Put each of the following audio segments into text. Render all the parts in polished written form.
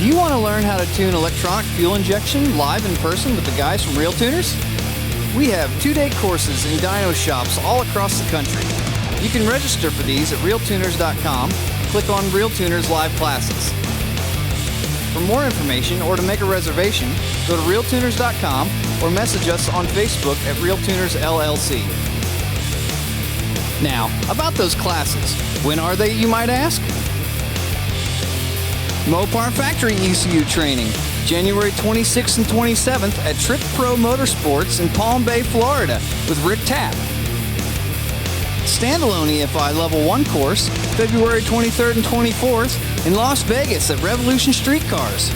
you want to learn how to tune electronic fuel injection live in person with the guys from RealTuners? We have 2-day courses in dyno shops all across the country. You can register for these at RealTuners.com. Click on RealTuners Live Classes. For more information or to make a reservation, go to RealTuners.com or message us on Facebook at RealTuners LLC. Now, about those classes. When are they, you might ask? Mopar Factory ECU Training, January 26th and 27th at Trip Pro Motorsports in Palm Bay, Florida with Rick Tapp. Standalone EFI Level 1 course, February 23rd and 24th in Las Vegas at Revolution Street Cars.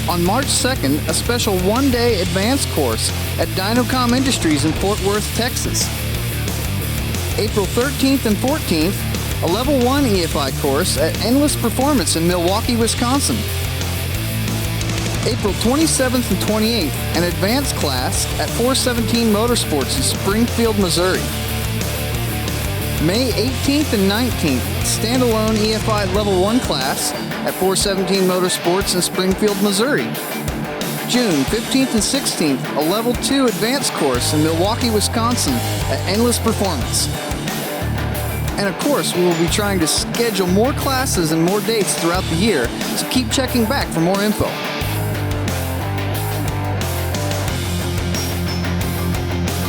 On March 2nd, a special 1-day advanced course at Dynocom Industries in Fort Worth, Texas. April 13th and 14th, a Level 1 EFI course at Endless Performance in Milwaukee, Wisconsin. April 27th and 28th, an advanced class at 417 Motorsports in Springfield, Missouri. May 18th and 19th, standalone EFI Level 1 class at 417 Motorsports in Springfield, Missouri. June 15th and 16th, a Level 2 advanced course in Milwaukee, Wisconsin at Endless Performance. And of course, we will be trying to schedule more classes and more dates throughout the year, so keep checking back for more info.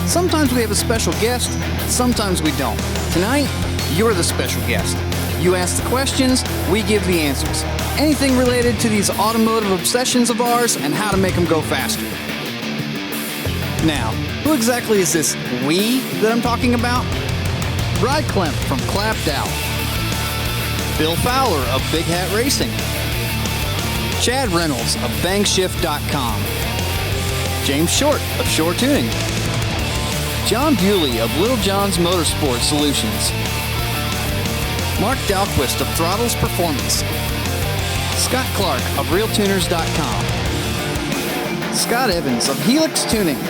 Sometimes we have a special guest, sometimes we don't. Tonight, you're the special guest. You ask the questions, we give the answers. Anything related to these automotive obsessions of ours and how to make them go faster. Now, who exactly is this we that I'm talking about? Rye Klemp from Clapped Out. Bill Fowler of Big Hat Racing. Chad Reynolds of Bangshift.com. James Short of Shore Tuning. John Bewley of Little John's Motorsport Solutions. Mark Dalquist of Throttles Performance. Scott Clark of RealTuners.com. Scott Evans of Helix Tuning.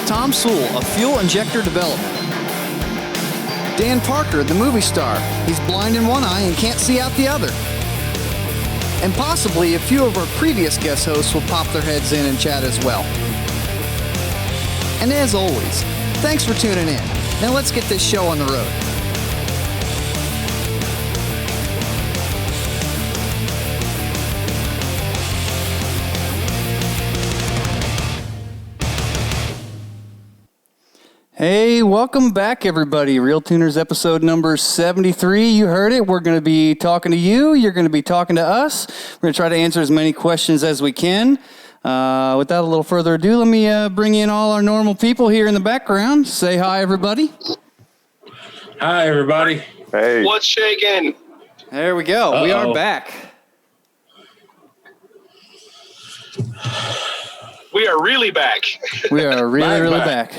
Tom Sewell of Fuel Injector Development. Dan Parker, the movie star. He's blind in one eye and can't see out the other. And possibly a few of our previous guest hosts will pop their heads in and chat as well. And as always, thanks for tuning in. Now let's get this show on the road. Hey, welcome back, everybody. RealTuners episode number 73. You heard it. We're going to be talking to you. You're going to be talking to us. We're going to try to answer as many questions as we can. Without a little further ado, let me bring in all our normal people here in the background. Say hi, everybody. Hi, everybody. Hey. What's shaking? There we go. We are back. We are really back. We are really back.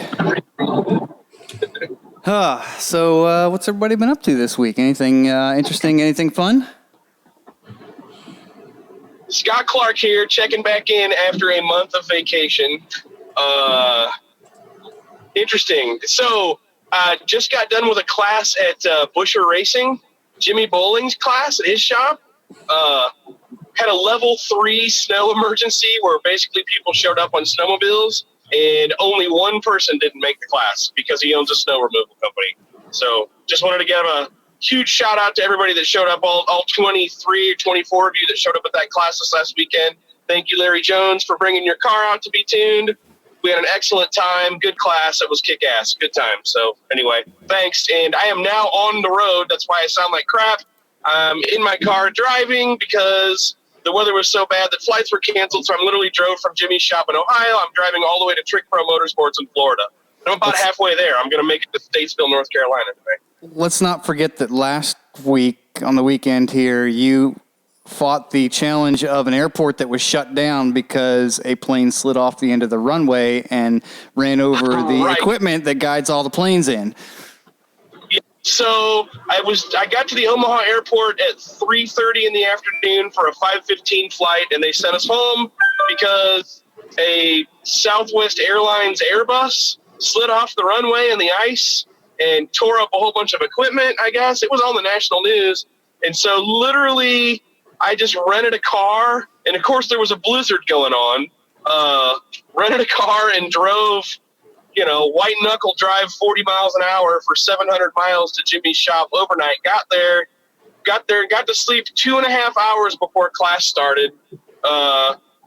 So what's everybody been up to this week? Anything interesting? Anything fun? Scott Clark here, checking back in after a month of vacation. Interesting. So I just got done with a class at Busher Racing, Jimmy Bowling's class at his shop. Had a level 3 snow emergency where basically people showed up on snowmobiles and only one person didn't make the class because he owns a snow removal company. So just wanted to give a huge shout out to everybody that showed up, all 23 or 24 of you that showed up at that class this last weekend. Thank you, Larry Jones, for bringing your car out to be tuned. We had an excellent time. Good class. It was kick-ass. Good time. So anyway, thanks. And I am now on the road. That's why I sound like crap. I'm in my car driving because the weather was so bad that flights were canceled. So I literally drove from Jimmy's shop in Ohio. I'm driving all the way to Trick Pro Motorsports in Florida. And I'm about halfway there. I'm going to make it to Statesville, North Carolina today. Let's not forget that last week on the weekend here, you fought the challenge of an airport that was shut down because a plane slid off the end of the runway and ran over the equipment that guides all the planes in. Yeah, so I got to the Omaha airport at 3:30 in the afternoon for a 5:15 flight, and they sent us home because a Southwest Airlines Airbus slid off the runway in the ice and tore up a whole bunch of equipment, I guess. It was on the national news. And so literally I just rented a car, and of course there was a blizzard going on. Rented a car and drove, white knuckle drive 40 miles an hour for 700 miles to Jimmy's shop overnight. Got there and got to sleep 2.5 hours before class started.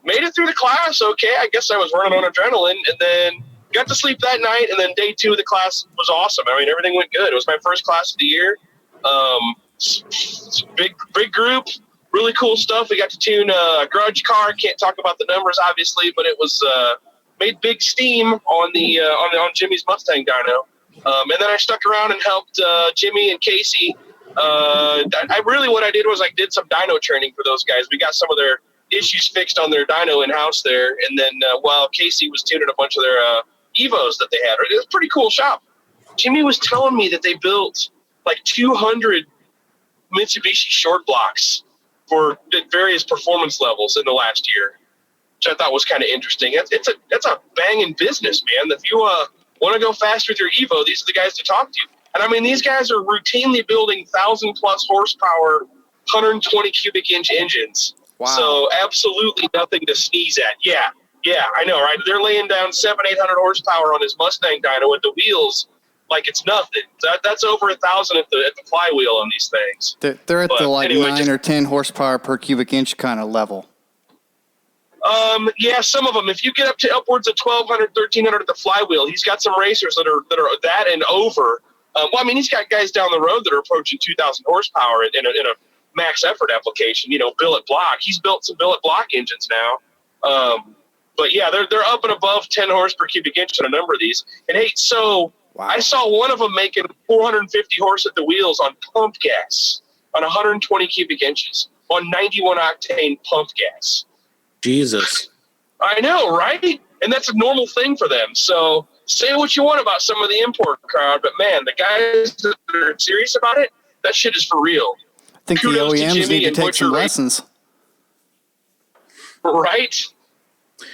Made it through the class. Okay, I guess I was running on adrenaline, and then got to sleep that night. And then day 2 of the class was awesome. I mean, everything went good. It was my first class of the year. Big group, really cool stuff. We got to tune a grudge car. Can't talk about the numbers, obviously, but it was made big steam on Jimmy's Mustang dyno. And then I stuck around and helped Jimmy and Casey. What I did was I did some dyno training for those guys. We got some of their issues fixed on their dyno in-house there. And then while Casey was tuning a bunch of their Evos that they had, it was a pretty cool shop. Jimmy was telling me that they built like 200 Mitsubishi short blocks for various performance levels in the last year, which I thought was kind of interesting. That's a banging business, man. If you want to go fast with your Evo, these are the guys to talk to. And I mean, these guys are routinely building 1,000+ horsepower, 120 cubic inch engines. Wow. So absolutely nothing to sneeze at. Yeah, I know, right? They're laying down 700-800 horsepower on his Mustang dyno with the wheels like it's nothing. That's over 1,000 at the flywheel on these things. They're at the 9 or 10 horsepower per cubic inch kind of level. Yeah, some of them. If you get up to upwards of 1,200, 1,300 at the flywheel, he's got some racers that are that and over. He's got guys down the road that are approaching 2,000 horsepower in a max effort application. Billet block. He's built some billet block engines now. But yeah, they're up and above 10 horse per cubic inch on a number of these. And hey, so wow. I saw one of them making 450 horse at the wheels on pumped gas on 120 cubic inches on 91 octane pumped gas. Jesus. I know, right? And that's a normal thing for them. So say what you want about some of the import crowd, but man, the guys that are serious about it, that shit is for real. I think Kudos the OEMs need to take some lessons. Right?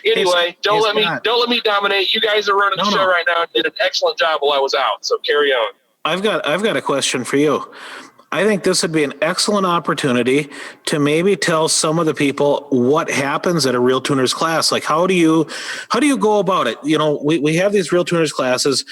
Anyway, don't let me dominate. You guys are running the show right now and did an excellent job while I was out. So carry on. I've got a question for you. I think this would be an excellent opportunity to maybe tell some of the people what happens at a RealTuners class. Like, how do you go about it? We have these RealTuners classes.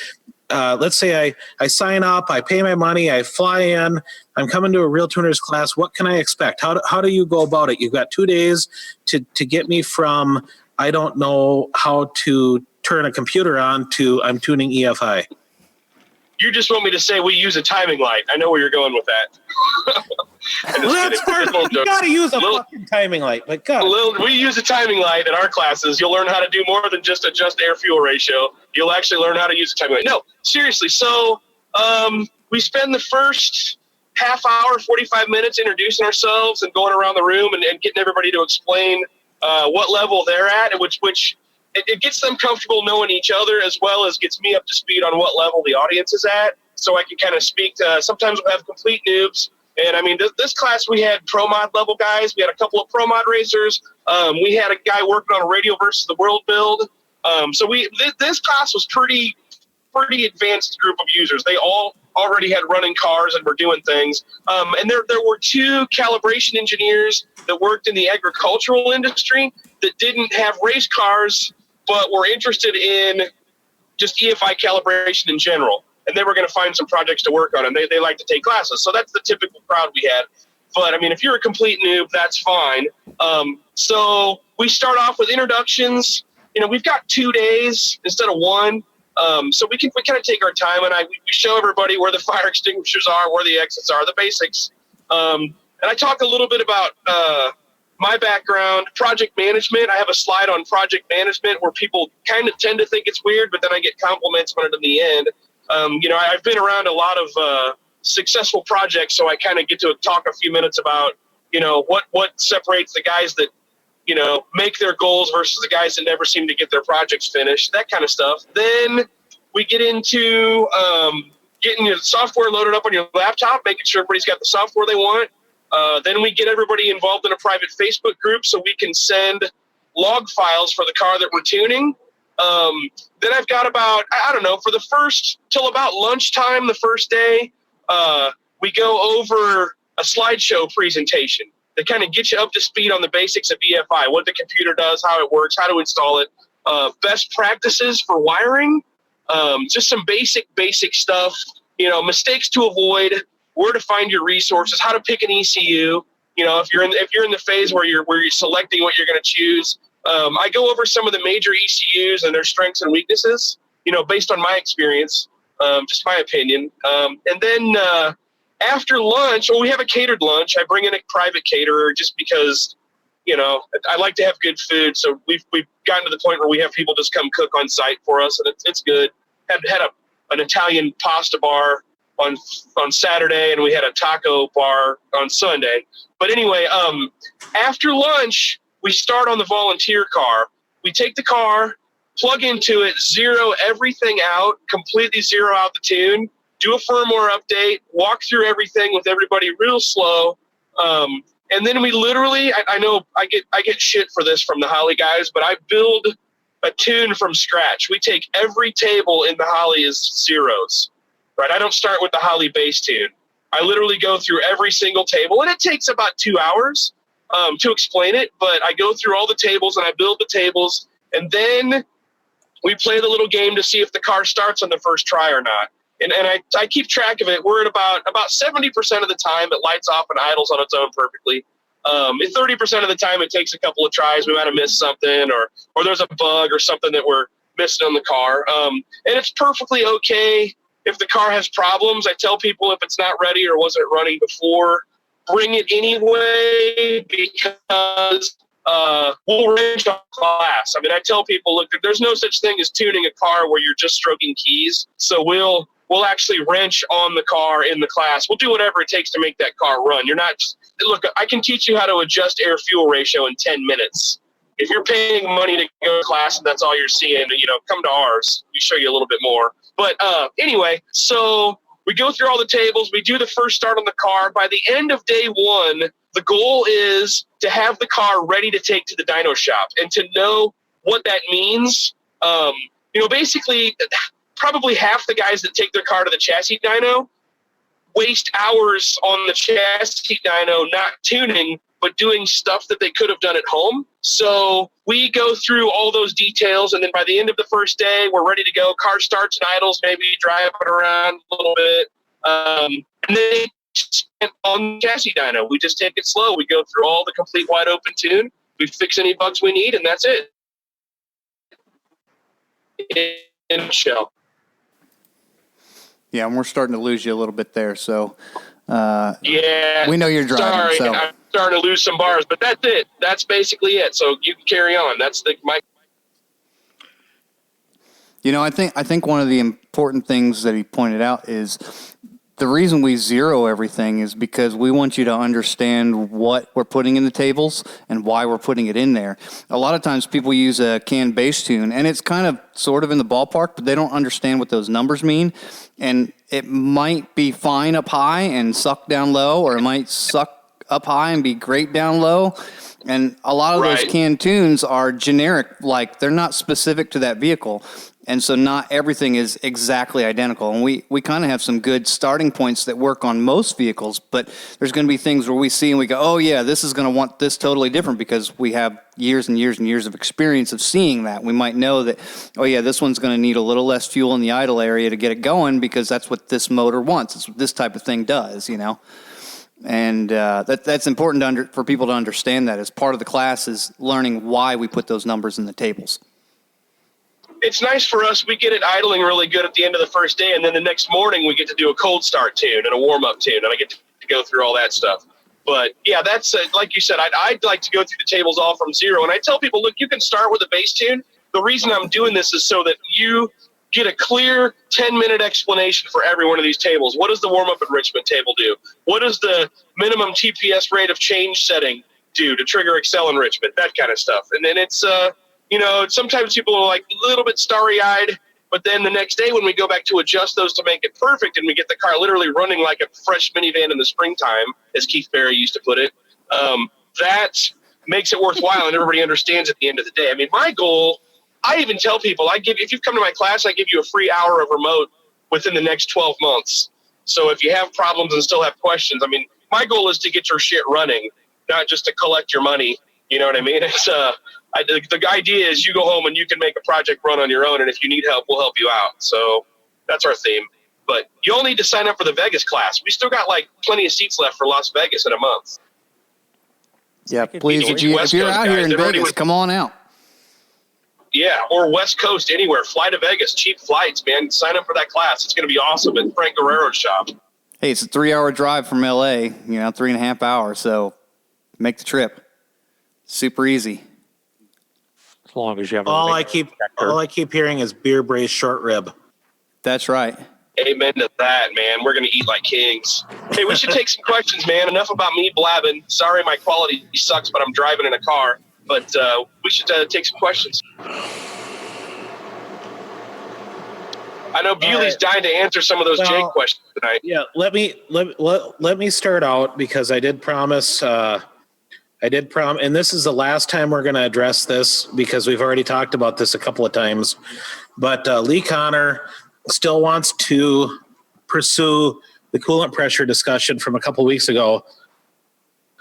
Let's say I sign up, I pay my money, I fly in, I'm coming to a RealTuners class. What can I expect? How do you go about it? You've got 2 days to get me from I don't know how to turn a computer on to I'm tuning EFI. You just want me to say we use a timing light. I know where you're going with that. Well, that's part of it. You got to use a fucking timing light. Like, God. We use a timing light in our classes. You'll learn how to do more than just adjust air-fuel ratio. You'll actually learn how to use a timing light. No, seriously. So we spend the first half hour, 45 minutes introducing ourselves and going around the room and getting everybody to explain what level they're at, and which it gets them comfortable knowing each other, as well as gets me up to speed on what level the audience is at, so I can kind of speak to. Sometimes we'll have complete noobs, and I mean, this class we had pro mod level guys. We had a couple of pro mod racers. We had a guy working on a radio versus the world build. So this class was pretty advanced group of users. They all already had running cars and were doing things. And there were 2 calibration engineers that worked in the agricultural industry that didn't have race cars, but were interested in just EFI calibration in general. And they were going to find some projects to work on, and they like to take classes. So that's the typical crowd we had. But I mean, if you're a complete noob, that's fine. So we start off with introductions. We've got 2 days instead of 1. So we kind of take our time, and we show everybody where the fire extinguishers are, where the exits are, the basics. And I talk a little bit about my background, project management. I have a slide on project management where people kind of tend to think it's weird, but then I get compliments on it in the end. I've been around a lot of successful projects, so I kind of get to talk a few minutes about, what separates the guys that, make their goals versus the guys that never seem to get their projects finished, that kind of stuff. Then we get into getting your software loaded up on your laptop, making sure everybody's got the software they want. Then we get everybody involved in a private Facebook group so we can send log files for the car that we're tuning. Then I've got about, for the first till about lunchtime the first day, we go over a slideshow presentation. that kind of get you up to speed on the basics of EFI, what the computer does, how it works, how to install it, best practices for wiring, just some basic stuff, mistakes to avoid, where to find your resources, how to pick an ECU. If you're in the phase where you're selecting what you're going to choose. I go over some of the major ECUs and their strengths and weaknesses, based on my experience, just my opinion. And then after lunch, we have a catered lunch. I bring in a private caterer just because, I like to have good food. So we've gotten to the point where we have people just come cook on site for us, and it's good. Had an Italian pasta bar on Saturday, and we had a taco bar on Sunday. But anyway, after lunch, we start on the volunteer car. We take the car, plug into it, zero everything out, completely zero out the tune, do a firmware update, walk through everything with everybody real slow. And then we literally, I know I get shit for this from the Holly guys, but I build a tune from scratch. We take every table in the Holly as zeros, right? I don't start with the Holly base tune. I literally go through every single table, and it takes about 2 hours to explain it, but I go through all the tables and I build the tables, and then we play the little game to see if the car starts on the first try or not. And I keep track of it. We're at about 70% of the time it lights off and idles on its own perfectly. 30% of the time it takes a couple of tries. We might have missed something, or there's a bug or something that we're missing on the car. And it's perfectly okay if the car has problems. I tell people if it's not ready or wasn't running before, bring it anyway, because we'll wrench on class. I mean, I tell people, look, there's no such thing as tuning a car where you're just stroking keys. So we'll actually wrench on the car in the class. We'll do whatever it takes to make that car run. You're not just, look, I can teach you how to adjust air fuel ratio in 10 minutes. If you're paying money to go to class and that's all you're seeing, come to ours. We show you a little bit more. But anyway, so we go through all the tables. We do the first start on the car. By the end of day one, the goal is to have the car ready to take to the dyno shop, and to know what that means. Basically, probably half the guys that take their car to the chassis dyno waste hours on the chassis dyno not tuning, but doing stuff that they could have done at home. So we go through all those details, and then by the end of the first day, we're ready to go. Car starts and idles, maybe drive it around a little bit. And then on the chassis dyno, we just take it slow. We go through all the complete wide open tune. We fix any bugs we need, and that's it. In a nutshell. Yeah, and we're starting to lose you a little bit there. So yeah, we know you're driving. Sorry, so. I'm starting to lose some bars, but that's it. That's basically it. So you can carry on. That's my. I think one of the important things that he pointed out is the reason we zero everything is because we want you to understand what we're putting in the tables and why we're putting it in there. A lot of times people use a canned bass tune, and it's kind of sort of in the ballpark, but they don't understand what those numbers mean. And it might be fine up high and suck down low, or it might suck up high and be great down low. And a lot of those canned tunes are generic, like they're not specific to that vehicle. And so not everything is exactly identical. And we kind of have some good starting points that work on most vehicles, but there's going to be things where we see and we go, oh yeah, this is going to want this totally different because we have years and years and years of experience of seeing that. We might know that, oh yeah, this one's going to need a little less fuel in the idle area to get it going because that's what this motor wants. It's what this type of thing does, And that's important for people to understand that as part of the class is learning why we put those numbers in the tables. It's nice for us. We get it idling really good at the end of the first day, and then the next morning we get to do a cold start tune and a warm-up tune, and I get to go through all that stuff. But, yeah, that's like you said, I'd like to go through the tables all from zero. And I tell people, look, you can start with a bass tune. The reason I'm doing this is so that you get a clear 10-minute explanation for every one of these tables. What does the warm-up enrichment table do? What does the minimum TPS rate of change setting do to trigger Excel enrichment? That kind of stuff. And then it's sometimes people are like a little bit starry-eyed, but then the next day when we go back to adjust those to make it perfect and we get the car literally running like a fresh minivan in the springtime, as Keith Barry used to put it, that makes it worthwhile and everybody understands at the end of the day. I mean, my goal, I even tell people, if you've come to my class, I give you a free hour of remote within the next 12 months. So if you have problems and still have questions, I mean, my goal is to get your shit running. not just to collect your money. You know what I mean? It's the idea is you go home and you can make a project run on your own, and if you need help, we'll help you out. So that's our theme. But you all need to sign up for the Vegas class. We still got like plenty of seats left for Las Vegas in a month. Yeah, please, if you're out here in Vegas, come on out. Yeah, or West Coast, anywhere. Fly to Vegas, cheap flights, man. Sign up for that class. It's going to be awesome at Frank Guerrero's shop. Hey, it's a 3-hour drive from LA, 3.5 hours. So make the trip. Super easy. As long as you have all I keep hearing is beer braised short rib. That's right. Amen to that, man. We're going to eat like kings. Hey, we should take some questions, man. Enough about me blabbing. Sorry my quality sucks, but I'm driving in a car. But we should take some questions. I know Bewley's dying to answer some of those Jake questions tonight. Yeah, let me start out because I did promise, and this is the last time we're going to address this because we've already talked about this a couple of times. But Lee Connor still wants to pursue the coolant pressure discussion from a couple of weeks ago.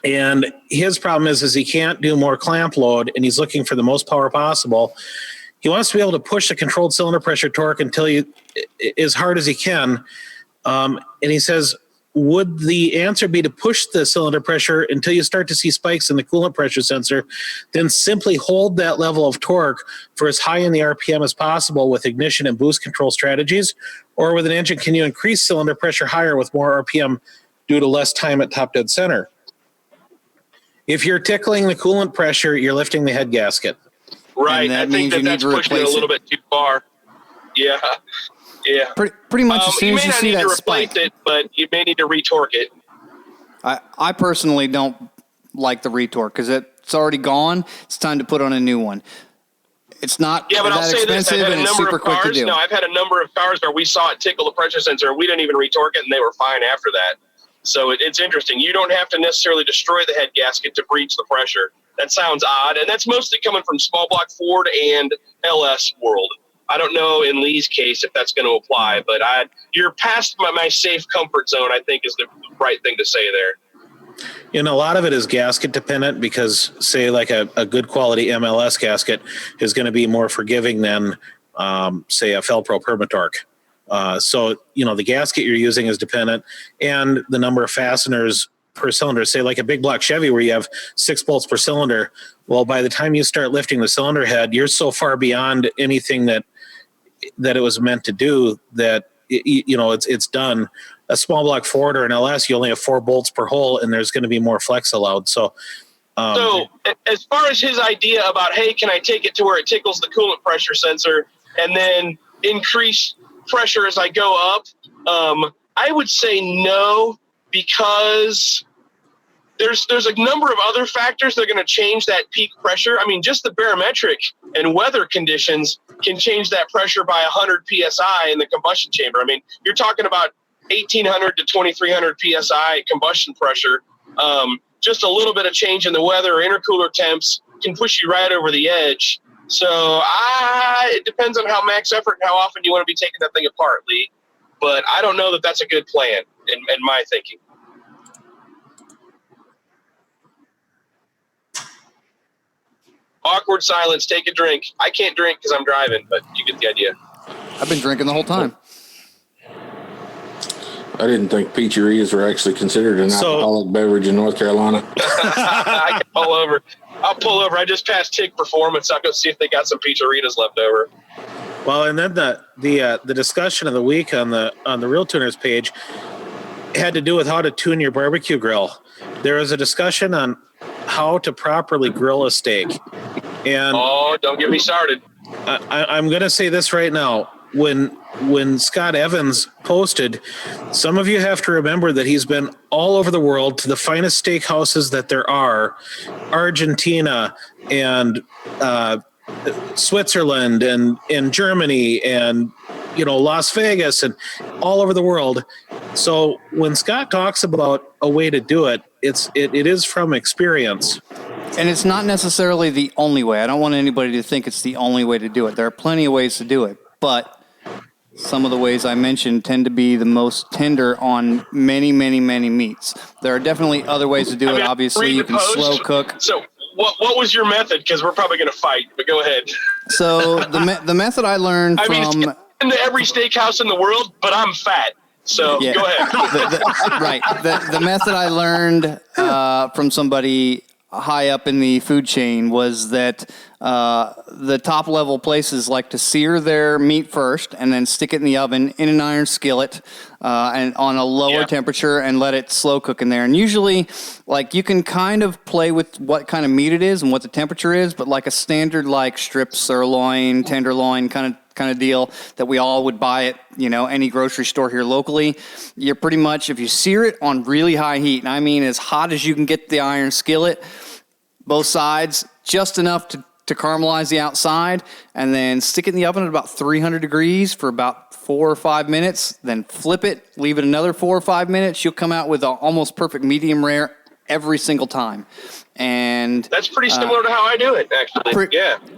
And his problem is he can't do more clamp load, and he's looking for the most power possible. He wants to be able to push the controlled cylinder pressure torque as hard as he can. And he says, would the answer be to push the cylinder pressure until you start to see spikes in the coolant pressure sensor, then simply hold that level of torque for as high in the RPM as possible with ignition and boost control strategies? Or with an engine, can you increase cylinder pressure higher with more RPM due to less time at top dead center? If you're tickling the coolant pressure, you're lifting the head gasket. Right. I think that's pushing it a little bit too far. Yeah. Yeah. Pretty much as soon as you see that spike. You may not need to replace it, but you may need to retorque it. I personally don't like the retorque because it's already gone. It's time to put on a new one. It's not that expensive and it's super quick to do. No, I've had a number of cars where we saw it tickle the pressure sensor and we didn't even retorque it and they were fine after that. So it's interesting. You don't have to necessarily destroy the head gasket to breach the pressure. That sounds odd, and that's mostly coming from small block Ford and LS world. I don't know in Lee's case if that's going to apply, but you're past my safe comfort zone, I think, is the right thing to say there. A lot of it is gasket dependent because, say, like a good quality MLS gasket is going to be more forgiving than, say, a Felpro Permatorque. So, the gasket you're using is dependent, and the number of fasteners per cylinder, say like a big block Chevy where you have 6 bolts per cylinder. Well, by the time you start lifting the cylinder head, you're so far beyond anything that it was meant to do that, it's done. A small block Ford or an LS, you only have 4 bolts per hole and there's going to be more flex allowed. So as far as his idea about, hey, can I take it to where it tickles the coolant pressure sensor and then increase pressure as I go up? I would say no, because there's a number of other factors that are going to change that peak pressure. I mean, just the barometric and weather conditions can change that pressure by 100 PSI in the combustion chamber. I mean, you're talking about 1,800 to 2,300 PSI combustion pressure. Just a little bit of change in the weather or intercooler temps can push you right over the edge. So it depends on how max effort and how often you want to be taking that thing apart, Lee. But I don't know that that's a good plan in my thinking. Awkward silence. Take a drink. I can't drink because I'm driving, but you get the idea. I've been drinking the whole time. I didn't think peacherias were actually considered an alcoholic beverage in North Carolina. I can pull over. I'll pull over. I just passed TIG Performance. I'll go see if they got some pizzeritas left over. Well, and then the discussion of the week on the RealTuners page had to do with how to tune your barbecue grill. There was a discussion on how to properly grill a steak. And don't get me started. I'm going to say this right now. When Scott Evans posted, some of you have to remember that he's been all over the world to the finest steakhouses that there are, Argentina and Switzerland and Germany and Las Vegas and all over the world. So when Scott talks about a way to do it, it is from experience. And it's not necessarily the only way. I don't want anybody to think it's the only way to do it. There are plenty of ways to do it, but some of the ways I mentioned tend to be the most tender on many, many, many meats. There are definitely other ways to do it. Obviously, you can slow cook. So what was your method? Because we're probably going to fight, but go ahead. So the method I learned I mean, from... it's into every steakhouse in the world, but I'm fat. So Yeah. go ahead. Right. The method I learned from somebody high up in the food chain was that the top level places like to sear their meat first and then stick it in the oven in an iron skillet and on a lower temperature and let it slow cook in there. And usually, like, you can kind of play with what kind of meat it is and what the temperature is, but like a standard like strip sirloin, tenderloin kind of deal that we all would buy at, any grocery store here locally, you're pretty much, if you sear it on really high heat, and I mean as hot as you can get the iron skillet, both sides, just enough to caramelize the outside, and then stick it in the oven at about 300 degrees for about 4 or 5 minutes, then flip it, leave it another 4 or 5 minutes, you'll come out with an almost perfect medium rare every single time. And that's pretty similar to how I do it, actually.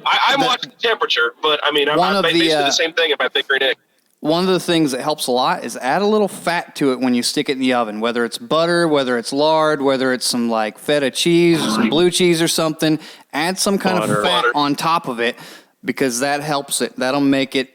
I'm watching the temperature, but I mean, I'm basically the same thing in my thick green egg. One of the things that helps a lot is add a little fat to it when you stick it in the oven, whether it's butter, whether it's lard, whether it's some like feta cheese or some blue cheese or something. Add some kind of fat on top of it because that helps it. That'll make it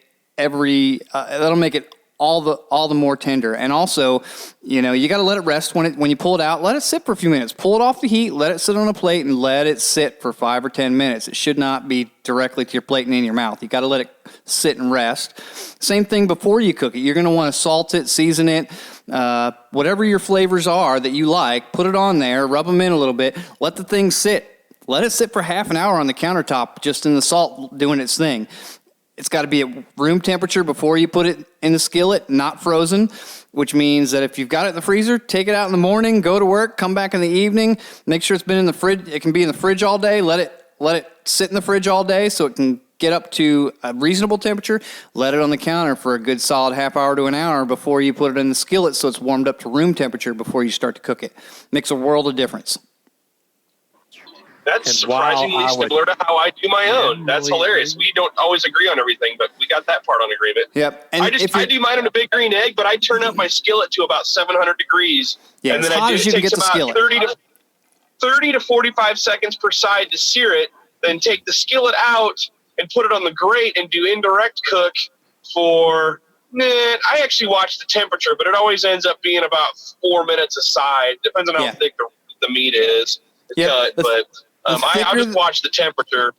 all the more tender. And also, you got to let it rest when you pull it out. Let it sit for a few minutes. Pull it off the heat, let it sit on a plate, and let it sit for 5 or 10 minutes. It should not be directly to your plate and in your mouth. You got to let it sit and rest. Same thing before you cook it. You're going to want to salt it, season it, whatever your flavors are that you like, put it on there, rub them in a little bit, let the thing sit. Let it sit for half an hour on the countertop, just in the salt doing its thing. It's got to be at room temperature before you put it in the skillet, not frozen, which means that if you've got it in the freezer, take it out in the morning, go to work, come back in the evening, make sure it's been in the fridge. It can be in the fridge all day. Let it sit in the fridge all day so it can get up to a reasonable temperature. Let it on the counter for a good solid half hour to an hour before you put it in the skillet so it's warmed up to room temperature before you start to cook it. Makes a world of difference. That's surprisingly similar to how I do my own. That's hilarious. We don't always agree on everything, but we got that part on agreement. Yep. And I do mine in a big green egg, but I turn up my skillet to about 700 degrees. Yeah, and then it takes about 30 to 45 seconds per side to sear it, then take the skillet out and put it on the grate and do indirect cook for, I actually watch the temperature, but it always ends up being about 4 minutes a side. Depends on how thick the meat is. I'll just watch the temperature.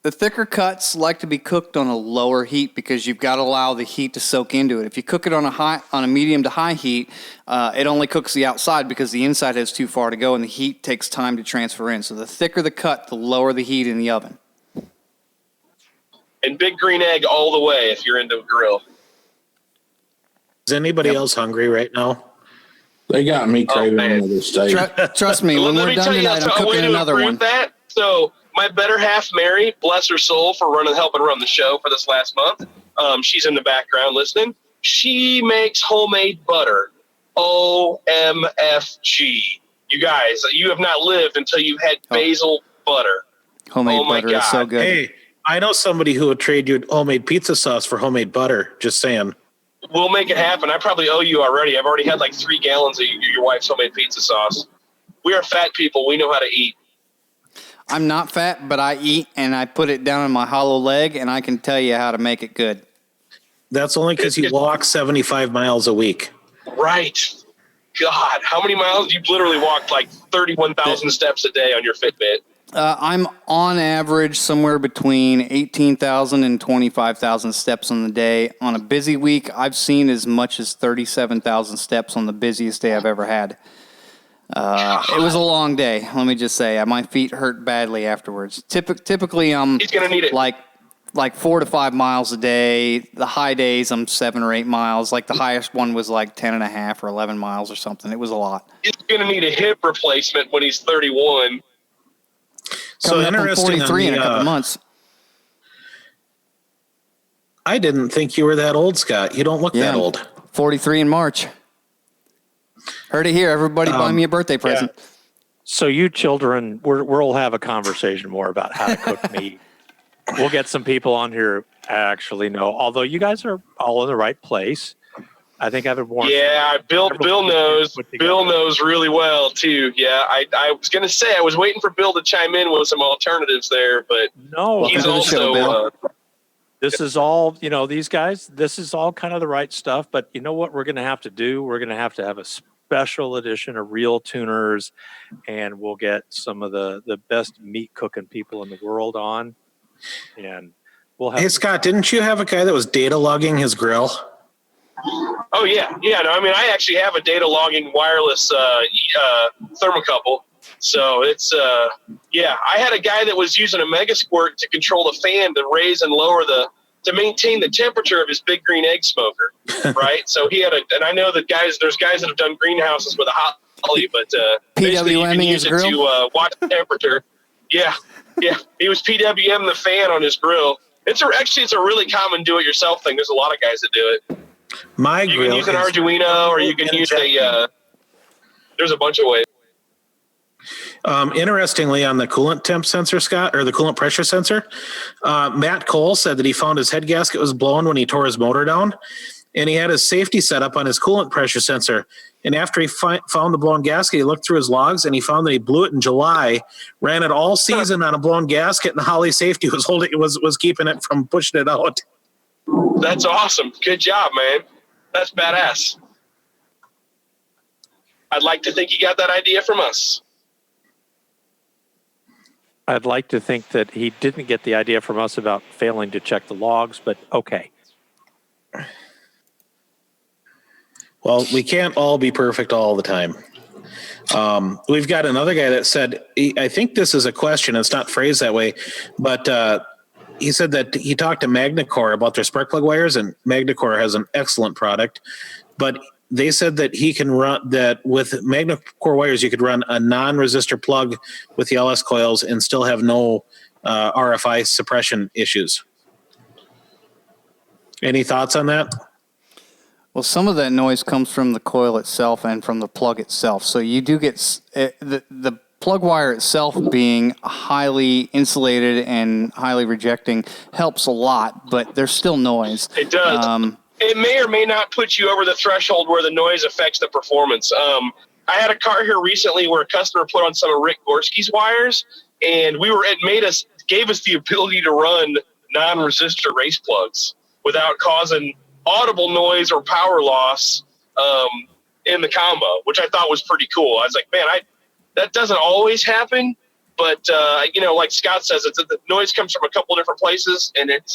The thicker cuts like to be cooked on a lower heat because you've got to allow the heat to soak into it. If you cook it on a medium to high heat, it only cooks the outside because the inside has too far to go and the heat takes time to transfer in. So the thicker the cut, the lower the heat in the oven. And big green egg all the way if you're into a grill. Is anybody else hungry right now? They got me craving another steak. Trust me, when we're done tonight, I'm cooking another one. So my better half, Mary, bless her soul for helping run the show for this last month. She's in the background listening. She makes homemade butter. OMFG. You guys, you have not lived until you've had basil butter. Homemade butter is so good. Hey, I know somebody who would trade you homemade pizza sauce for homemade butter. Just saying. We'll make it happen. I probably owe you already. I've already had like 3 gallons of your wife's homemade pizza sauce. We are fat people. We know how to eat. I'm not fat, but I eat, and I put it down on my hollow leg, and I can tell you how to make it good. That's only because you walk 75 miles a week. Right. God, how many miles? You've literally walked like 31,000 steps a day on your Fitbit. I'm on average somewhere between 18,000 and 25,000 steps on the day. On a busy week, I've seen as much as 37,000 steps on the busiest day I've ever had. It was a long day, let me just say. My feet hurt badly afterwards. Typically, I'm He's gonna need it. like 4 to 5 miles a day. The high days, I'm 7 or 8 miles. Like the highest one was like 10 and a half or 11 miles or something. It was a lot. He's going to need a hip replacement when he's 31. So interesting. 43 in a couple months. I didn't think you were that old, Scott. You don't look that old. 43 in March. Heard it here. Everybody buy me a birthday present. So you children, we'll have a conversation more about how to cook meat We'll get some people on here actually know. Although you guys are all in the right place. I think I've more. Yeah, Bill knows. Bill knows really well too. Yeah, I was gonna say I was waiting for Bill to chime in with some alternatives there, but no, he's also. This is all, these guys. This is all kind of the right stuff. But you know what we're going to have to do? We're going to have a special edition of RealTuners, and we'll get some of the best meat cooking people in the world on, and we'll have. Hey Scott, didn't you have a guy that was data logging his grill? Oh yeah. No, I mean, I actually have a data logging wireless thermocouple. So it's I had a guy that was using a mega squirt to control the fan to raise and lower to maintain the temperature of his big green egg smoker, right? So he had and I know that there's guys that have done greenhouses with a hot poly, but basically you can use it to watch the temperature. Yeah, he was PWM the fan on his grill. It's a really common do-it-yourself thing. There's a lot of guys that do it. You can use an Arduino, or you can use there's a bunch of ways. Interestingly, on the coolant temp sensor, Scott, or the coolant pressure sensor, Matt Cole said that he found his head gasket was blown when he tore his motor down, and he had his safety set up on his coolant pressure sensor. And after he found the blown gasket, he looked through his logs and he found that he blew it in July, ran it all season on a blown gasket, and the Holly safety was keeping it from pushing it out. That's awesome. Good job, man. That's badass. I'd like to think he got that idea from us. I'd like to think that he didn't get the idea from us about failing to check the logs, but okay. Well, we can't all be perfect all the time. We've got another guy that said, I think this is a question, it's not phrased that way, but he said that he talked to Magnacore about their spark plug wires, and Magnacore has an excellent product, but they said that he can run that with Magnacore wires. You could run a non-resistor plug with the LS coils and still have no RFI suppression issues. Any thoughts on that? Well, some of that noise comes from the coil itself and from the plug itself. So you do get the plug wire itself being highly insulated and highly rejecting helps a lot, but there's still noise. It does. It may or may not put you over the threshold where the noise affects the performance. I had a car here recently where a customer put on some of Rick Gorski's wires, and it gave us the ability to run non-resistor race plugs without causing audible noise or power loss in the combo, which I thought was pretty cool. I was like, man, that doesn't always happen, but like Scott says, the noise comes from a couple different places, and it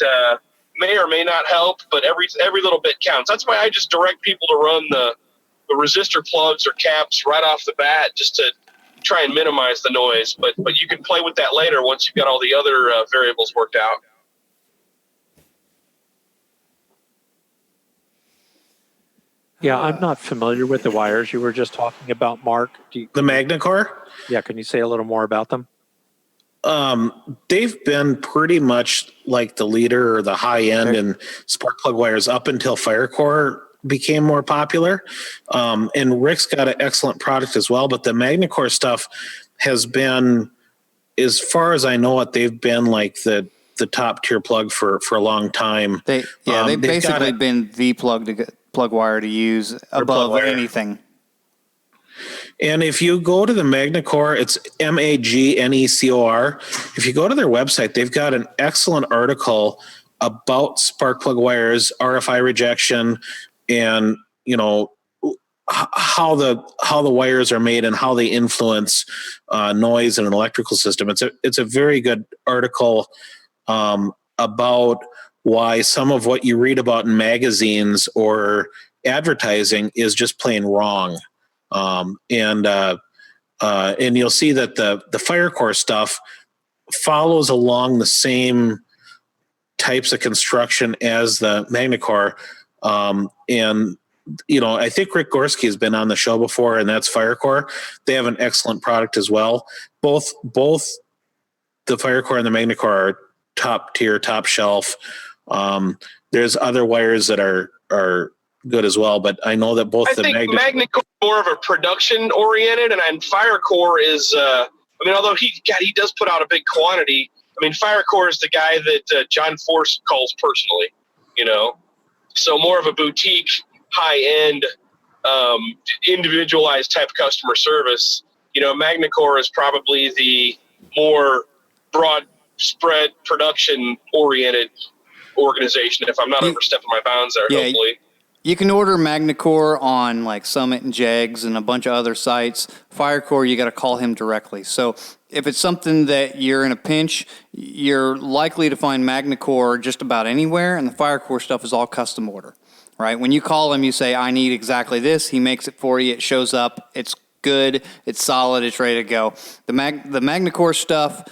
may or may not help, but every little bit counts. That's why I just direct people to run the resistor plugs or caps right off the bat, just to try and minimize the noise. But you can play with that later once you've got all the other variables worked out. Yeah, I'm not familiar with the wires you were just talking about, Mark. The Magnacore? Yeah, can you say a little more about them? They've been pretty much like the leader or the high end in spark plug wires up until Firecore became more popular. And Rick's got an excellent product as well, but the Magnacore stuff has been, as far as I know it, they've been like the top tier plug for a long time. They've basically been the plug wire to use above anything. And if you go to the Magnacore, it's Magnecor. If you go to their website, they've got an excellent article about spark plug wires, RFI rejection, and how the wires are made and how they influence noise in an electrical system. It's a very good article about why some of what you read about in magazines or advertising is just plain wrong. And you'll see that the Firecore stuff follows along the same types of construction as the Magnacore. And I think Rick Gorski has been on the show before, and that's Firecore. They have an excellent product as well. Both the Firecore and the Magnacore are top tier, top shelf. There's other wires that are good as well, but I know that both Magnacore more of a production oriented, and Firecore is although he does put out a big quantity. mean, Fire Core is the guy that John Force calls personally, so more of a boutique, high-end, individualized type customer service. MagnaCore is probably the more broad spread production oriented organization, if I'm not overstepping my bounds there. Yeah, hopefully you can order MagnaCore on like Summit and Jegs and a bunch of other sites. Firecore, you got to call him directly. So if it's something that you're in a pinch, you're likely to find MagnaCore just about anywhere, and the Firecore stuff is all custom order, right? When you call him, you say, I need exactly this. He makes it for you. It shows up. It's good. It's solid. It's ready to go. The MagnaCore stuff,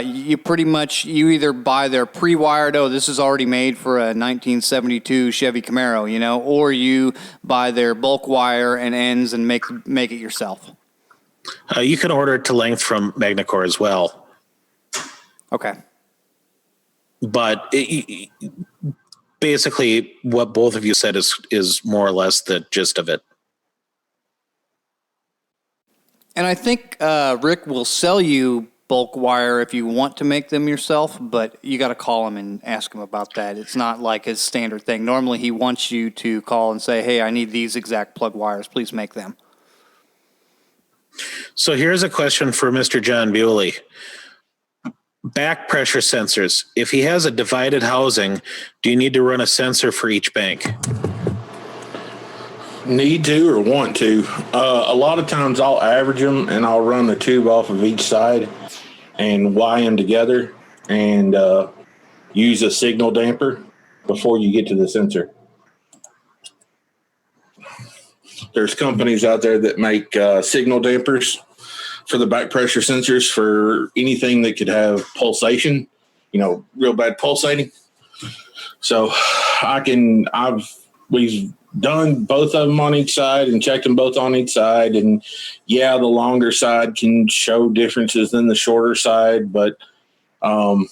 you either buy their pre-wired, this is already made for a 1972 Chevy Camaro, or you buy their bulk wire and ends and make it yourself. You can order it to length from MagnaCore as well. Okay. But basically what both of you said is more or less the gist of it. And I think Rick will sell you bulk wire if you want to make them yourself, but you got to call him and ask him about that. It's not like his standard thing. Normally he wants you to call and say, hey, I need these exact plug wires. Please make them. So here's a question for Mr. John Bewley. Back pressure sensors. If he has a divided housing, do you need to run a sensor for each bank? Need to or want to. A lot of times I'll average them and I'll run the tube off of each side and wire them together and use a signal damper before you get to the sensor. There's companies out there that make signal dampers for the back pressure sensors for anything that could have pulsation, real bad pulsating. So we've done both of them on each side and checked them both on each side. And the longer side can show differences than the shorter side, but I'm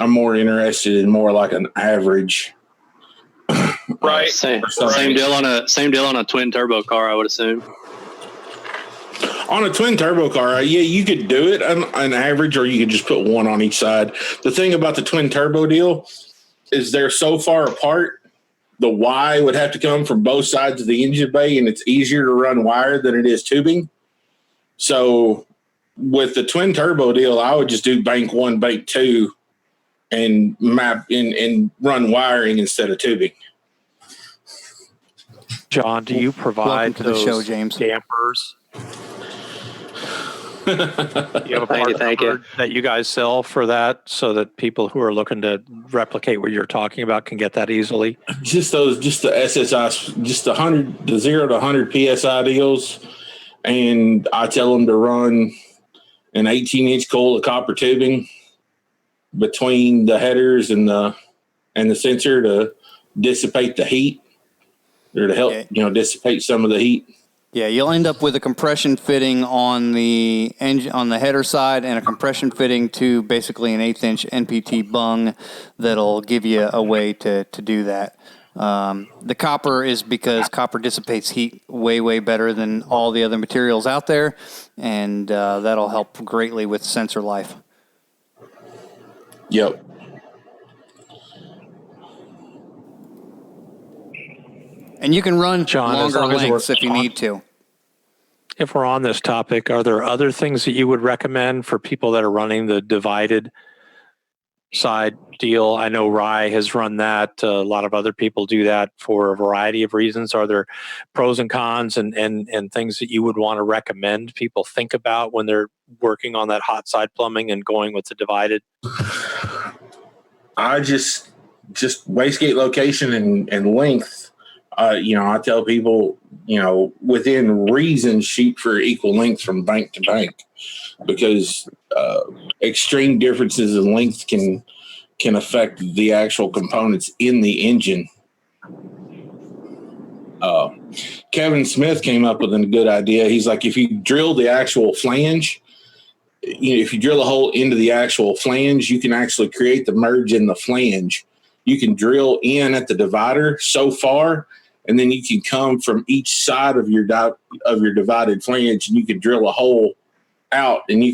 more interested in more like an average. right. Same deal on a twin turbo car, I would assume. On a twin turbo car, you could do it on an average, or you could just put one on each side. The thing about the twin turbo deal is they're so far apart. The Y would have to come from both sides of the engine bay, and it's easier to run wire than it is tubing. So with the twin turbo deal, I would just do bank 1, bank 2, and map and run wiring instead of tubing. John, do you provide Welcome to the show, James. dampers? You have a part Thank you. that you guys sell for that, so that people who are looking to replicate what you're talking about can get that easily? Just the SSI, just the 0 to 100 PSI deals. And I tell them to run an 18-inch coil of copper tubing between the headers and the sensor to dissipate the heat, or to help, dissipate some of the heat. Yeah, you'll end up with a compression fitting on the engine, on the header side, and a compression fitting to basically an 1/8-inch NPT bung that'll give you a way to do that. The copper is because copper dissipates heat way, way better than all the other materials out there, and that'll help greatly with sensor life. Yep. And you can run John, as longer long as lengths we're if you need to. If we're on this topic, are there other things that you would recommend for people that are running the divided side deal? I know Rye has run that. A lot of other people do that for a variety of reasons. Are there pros and cons and things that you would want to recommend people think about when they're working on that hot side plumbing and going with the divided? I just wastegate location and length. I tell people, within reason, shoot for equal length from bank to bank, because extreme differences in length can affect the actual components in the engine. Kevin Smith came up with a good idea. He's like, if you drill the actual flange, if you drill a hole into the actual flange, you can actually create the merge in the flange. You can drill in at the divider so far, and then you can come from each side of your divided flange, and you can drill a hole out, and you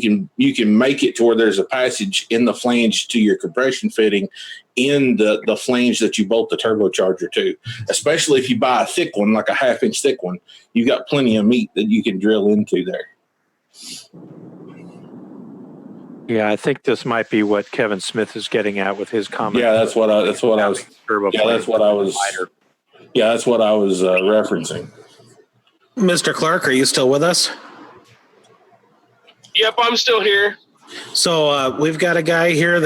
can make it to where there's a passage in the flange to your compression fitting in the flange that you bolt the turbocharger to. Especially if you buy a thick one, like a 1/2-inch thick one, you got plenty of meat that you can drill into there. Yeah, I think this might be what Kevin Smith is getting at with his comment. Yeah, that's what I was referencing. Mr. Clark, are you still with us? Yep, I'm still here. So we've got a guy here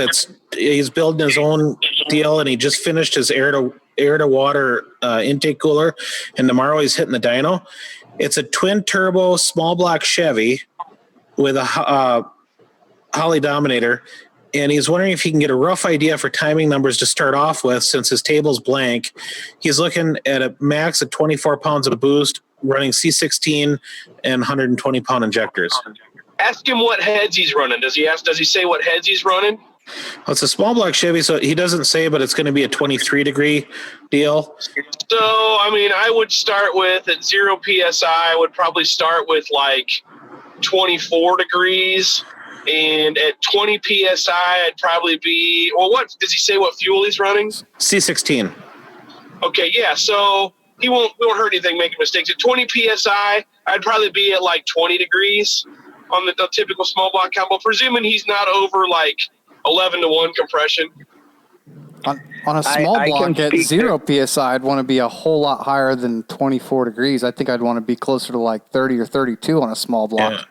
he's building his own deal, and he just finished his air to water intake cooler, and tomorrow he's hitting the dyno. It's a twin turbo small block Chevy with a Holly Dominator, and he's wondering if he can get a rough idea for timing numbers to start off with, since his table's blank. He's looking at a max of 24 pounds of boost, running C16 and 120-pound injectors. Ask him what heads he's running. Does he say what heads he's running? Well, it's a small block Chevy, so he doesn't say, but it's going to be a 23-degree deal. So, I mean, I would start with, at 0 PSI, I would probably start with like 24 degrees. And at 20 PSI, I'd probably be, well, what does he say what fuel he's running? C16. Okay, yeah, so we won't hurt anything making mistakes. At 20 PSI, I'd probably be at like 20 degrees on the typical small block combo, presuming he's not over like 11-to-1 compression. On a small block at 0 PSI, I'd want to be a whole lot higher than 24 degrees. I think I'd want to be closer to like 30 or 32 on a small block. Yeah.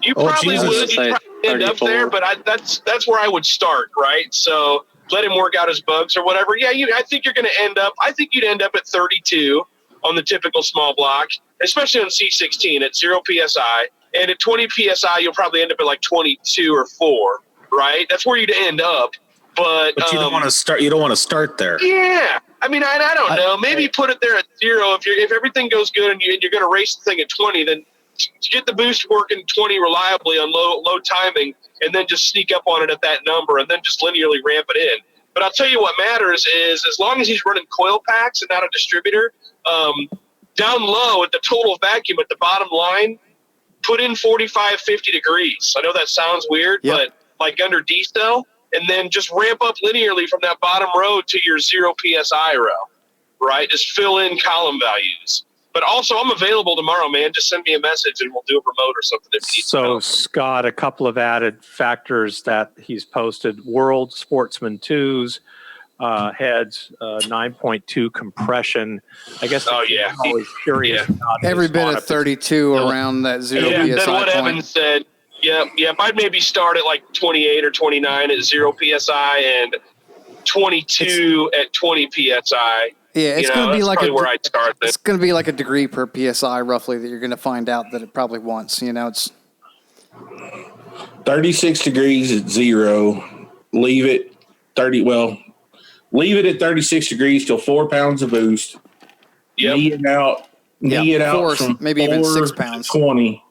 You probably would. You'd probably end up 34. there, but that's where I would start, right? So let him work out his bugs or whatever. Yeah, I think you're going to end up. I think you'd end up at 32 on the typical small block, especially on C16 at 0 PSI, and at 20 PSI you'll probably end up at like 22 or 4, right? That's where you'd end up. But you don't want to start. You don't want to start there. Yeah, I mean, I don't know. Maybe put it there at 0 if everything goes good and you're going to race the thing at 20, then get the boost working 20 reliably on low timing, and then just sneak up on it at that number, and then just linearly ramp it in. But I'll tell you what matters is, as long as he's running coil packs and not a distributor, down low at the total vacuum at the bottom line, put in 45, 50 degrees. I know that sounds weird, but like under D-cell, and then just ramp up linearly from that bottom row to your 0 PSI row, right? Just fill in column values. But also, I'm available tomorrow, man. Just send me a message and we'll do a remote or something. So, Scott, a couple of added factors that he's posted: World Sportsman 2s, heads, 9.2 compression. I guess. Oh, yeah. I'm always curious. about Every his bit of modification. 32 around that 0 Yeah, PSI then what point. Evan said. Yep. I'd maybe start at like 28 or 29 at 0 PSI and 22 at 20 PSI. Yeah, it's going to be like where I'd start. it's going to be like a degree per PSI roughly that you're going to find out that it probably wants. It's 36 degrees at 0. Leave it at 36 degrees till 4 pounds of boost. Yep. Knee it out four, from maybe even 4 6 to pounds. 20.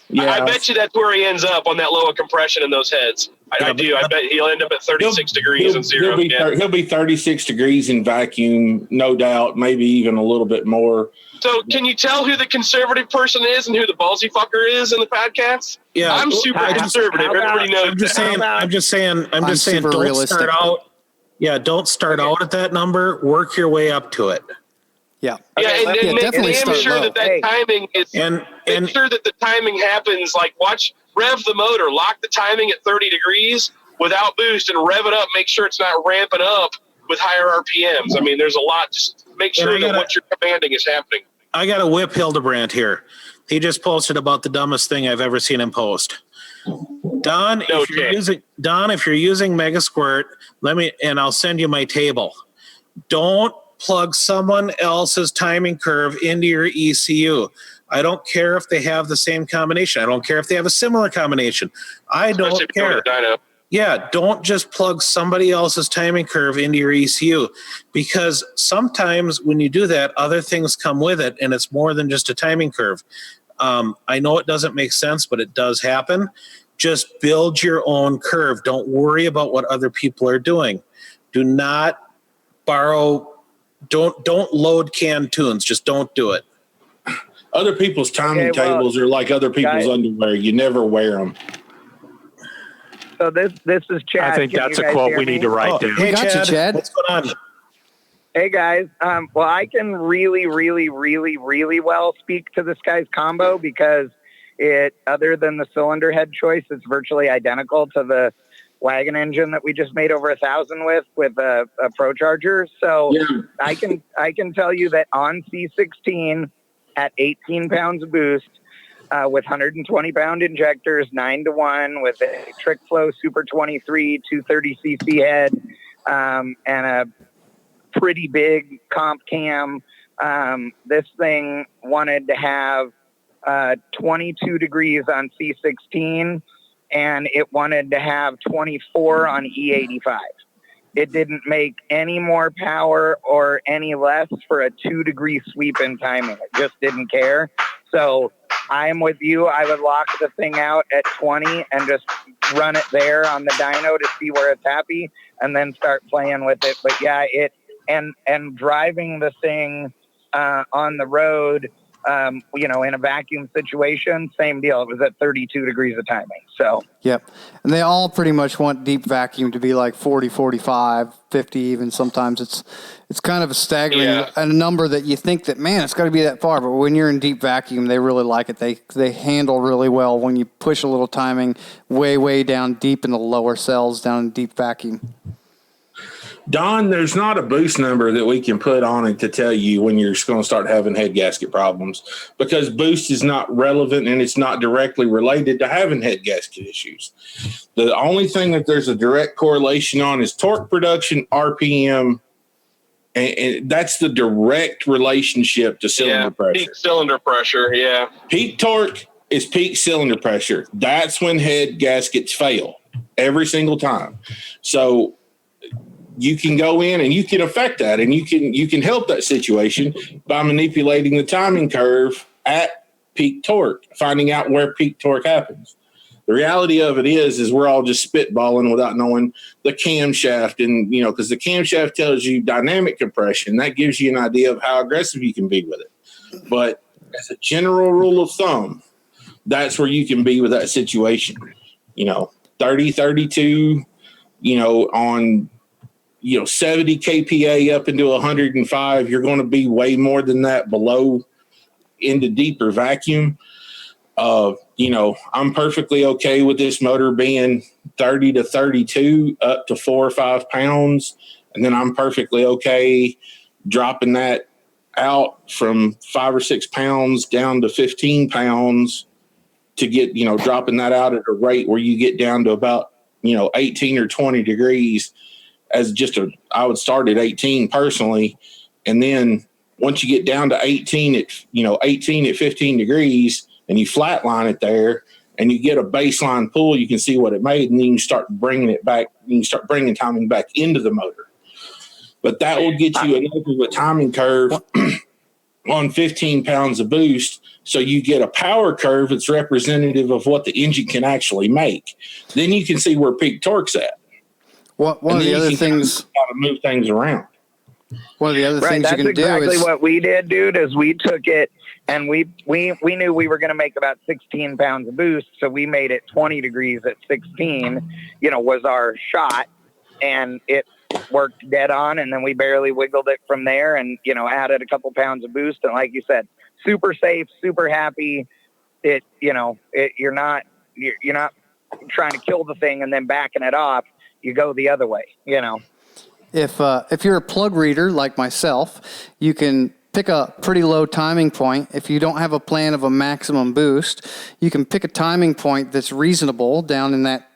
Yeah, I bet you that's where he ends up, on that lower compression in those heads. I do. I bet he'll end up at 36 degrees and 0. He'll be 36 degrees in vacuum, no doubt, maybe even a little bit more. So can you tell who the conservative person is and who the ballsy fucker is in the podcast? Yeah, I'm super conservative. Everybody knows. I'm just saying. super Don't realistic. start out. Yeah, don't start out at that number. Work your way up to it. Yeah. Yeah, and definitely damn start sure low. that timing is. And Make sure that the timing happens. Like, rev the motor, lock the timing at 30 degrees without boost, and rev it up. Make sure it's not ramping up with higher RPMs. I mean, there's a lot. Just make sure that what you're commanding is happening. I got to whip Hildebrandt here. He just posted about the dumbest thing I've ever seen him post. Don, if you're using Mega Squirt, and I'll send you my table. Don't plug someone else's timing curve into your ECU. I don't care if they have the same combination. I don't care if they have a similar combination. I don't care. Yeah, don't just plug somebody else's timing curve into your ECU, because sometimes when you do that, other things come with it, and it's more than just a timing curve. I know it doesn't make sense, but it does happen. Just build your own curve. Don't worry about what other people are doing. Do not borrow. Don't load canned tunes. Just don't do it. Other people's timing tables are like other people's underwear. You never wear them. So this is Chad. I think that's a quote we need to write down. Hey, got you, Chad. What's going on? Hey guys, well, I can really well speak to this guy's combo because it, other than the cylinder head choice, it's virtually identical to the wagon engine that we just made over 1,000 with a Pro Charger. So yeah. I can tell you that on C16 at 18 pounds of boost, with 120 pound injectors, 9-to-1 with a Trick Flow Super 23 230cc head, and a pretty big comp cam. This thing wanted to have 22 degrees on C16, and it wanted to have 24 on E85. It didn't make any more power or any less for a 2-degree sweep in timing. It just didn't care. So I'm with you. I would lock the thing out at 20 and just run it there on the dyno to see where it's happy, and then start playing with it. But yeah, and driving the thing on the road, in a vacuum situation, same deal. It was at 32 degrees of timing. So, yep. And they all pretty much want deep vacuum to be like 40, 45, 50 even. Sometimes it's kind of a staggering a number that you think that, man, it's got to be that far. But when you're in deep vacuum, they really like it. They handle really well when you push a little timing way down deep in the lower cells down in deep vacuum. Don, there's not a boost number that we can put on it to tell you when you're going to start having head gasket problems, because boost is not relevant and it's not directly related to having head gasket issues. The only thing that there's a direct correlation on is torque production, RPM, and that's the direct relationship to cylinder pressure. Peak cylinder pressure, yeah. Peak torque is peak cylinder pressure. That's when head gaskets fail every single time. So you can go in and you can affect that, and you can help that situation by manipulating the timing curve at peak torque, finding out where peak torque happens. The reality of it is we're all just spitballing without knowing the camshaft, and because the camshaft tells you dynamic compression, that gives you an idea of how aggressive you can be with it. But as a general rule of thumb, that's where you can be with that situation. 30, 32, on 70 kPa up into 105, you're going to be way more than that below into deeper vacuum. I'm perfectly okay with this motor being 30 to 32 up to 4 or 5 pounds. And then I'm perfectly okay dropping that out from 5 or 6 pounds down to 15 pounds to get, dropping that out at a rate where you get down to about, 18 or 20 degrees. I would start at 18 personally. And then once you get down to 18 at 15 degrees and you flatline it there and you get a baseline pull, you can see what it made. And then you start bringing it back. You can start bringing timing back into the motor. But that will get you a timing curve on 15 pounds of boost. So you get a power curve that's representative of what the engine can actually make. Then you can see where peak torque's at. One of the other things, how to move things around. One of the other things you can do is that's exactly what we did, dude. Is we took it and we knew we were going to make about 16 pounds of boost, so we made it 20 degrees at 16. Was our shot, and it worked dead on. And then we barely wiggled it from there, and added a couple pounds of boost. And like you said, super safe, super happy. You're not trying to kill the thing and then backing it off. You go the other way, If you're a plug reader like myself, you can pick a pretty low timing point. If you don't have a plan of a maximum boost, you can pick a timing point that's reasonable down in that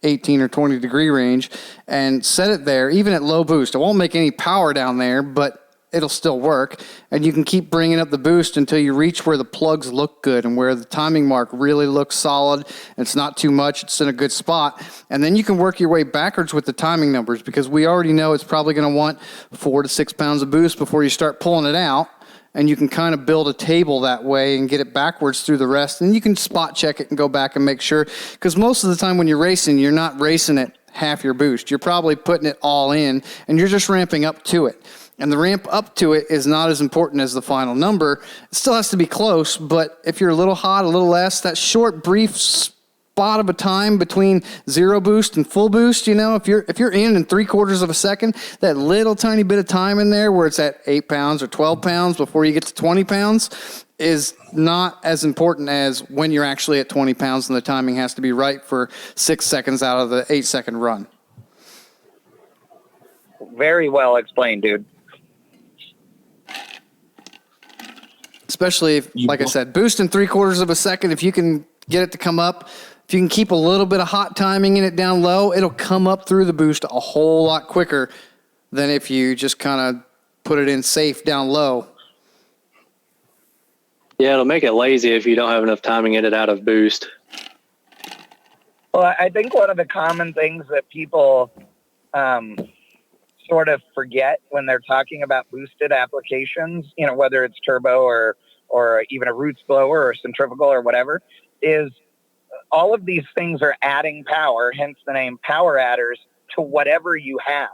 18 or 20 degree range and set it there, even at low boost. It won't make any power down there, but it'll still work. And you can keep bringing up the boost until you reach where the plugs look good and where the timing mark really looks solid. It's not too much. It's in a good spot. And then you can work your way backwards with the timing numbers, because we already know it's probably going to want 4 to 6 pounds of boost before you start pulling it out. And you can kind of build a table that way and get it backwards through the rest. And you can spot check it and go back and make sure. Because most of the time when you're racing, you're not racing it half your boost. You're probably putting it all in, and you're just ramping up to it. And the ramp up to it is not as important as the final number. It still has to be close, but if you're a little hot, a little less, that short, brief spot of a time between zero boost and full boost, if you're in 3/4 of a second, that little tiny bit of time in there where it's at 8 pounds or 12 pounds before you get to 20 pounds is not as important as when you're actually at 20 pounds and the timing has to be right for 6 seconds out of the 8-second run. Very well explained, dude. Especially if, like I said, boost in 3/4 of a second, if you can get it to come up, if you can keep a little bit of hot timing in it down low, it'll come up through the boost a whole lot quicker than if you just kind of put it in safe down low. Yeah, it'll make it lazy if you don't have enough timing in it out of boost. Well, I think one of the common things that people sort of forget when they're talking about boosted applications, whether it's turbo or even a roots blower or centrifugal or whatever, is all of these things are adding power, hence the name power adders, to whatever you have.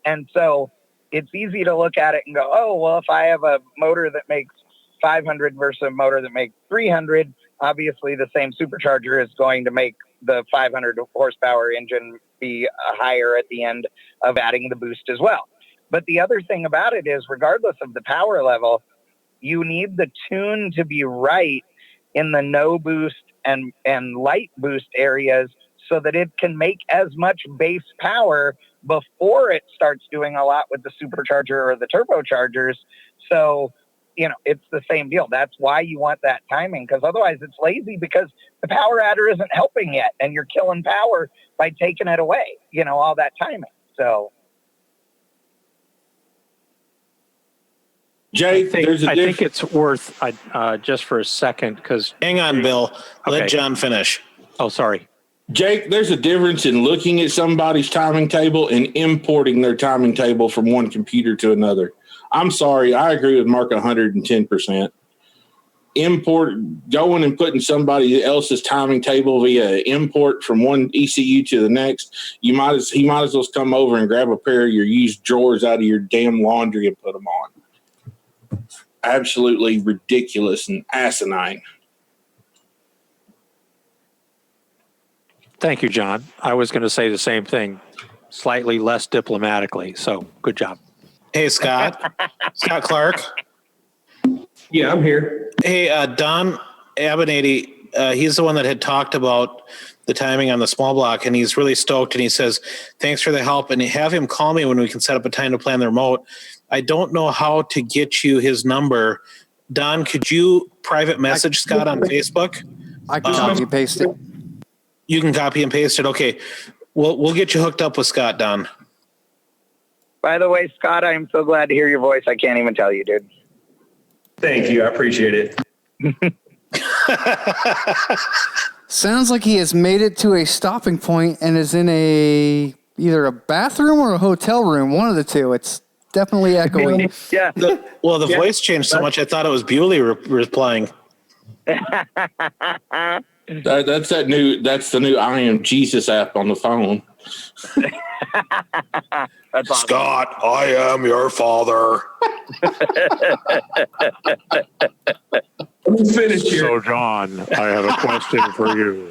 And so it's easy to look at it and go, oh, well, if I have a motor that makes 500 versus a motor that makes 300, obviously the same supercharger is going to make the 500 horsepower engine be higher at the end of adding the boost as well. But the other thing about it is, regardless of the power level, you need the tune to be right in the no boost and light boost areas so that it can make as much base power before it starts doing a lot with the supercharger or the turbochargers. So, it's the same deal. That's why you want that timing, because otherwise it's lazy because the power adder isn't helping yet and you're killing power by taking it away, all that timing. So, Jay, I think it's worth just for a second because. Hang on, Bill. Let Okay. John finish. Oh, sorry. Jake, there's a difference in looking at somebody's timing table and importing their timing table from one computer to another. I'm sorry, I agree with Mark 110%. Going and putting somebody else's timing table via import from one ECU to the next, he might as well come over and grab a pair of your used drawers out of your damn laundry and put them on. Absolutely ridiculous and asinine. Thank you, John. I was going to say the same thing, slightly less diplomatically. So good job. Hey, Scott. Scott Clark. Yeah, I'm here. Hey, Don Abernathy, he's the one that had talked about the timing on the small block, and he's really stoked, and he says, thanks for the help, and have him call me when we can set up a time to plan the remote. I don't know how to get you his number. Don, could you private message Scott on Facebook? I can copy and paste it. You can copy and paste it. Okay. We'll get you hooked up with Scott, Don. by the way, Scott, I'm so glad to hear your voice. I can't even tell you, dude. Thank you. I appreciate it. Sounds like he has made it to a stopping point and is in either a bathroom or a hotel room, one of the two. It's definitely echoing. Yeah. The voice changed so much, I thought it was Bewley replying. That's the new I Am Jesus app on the phone. That's awesome. Scott, I am your father. Let me finish here. So, John, I have a question for you.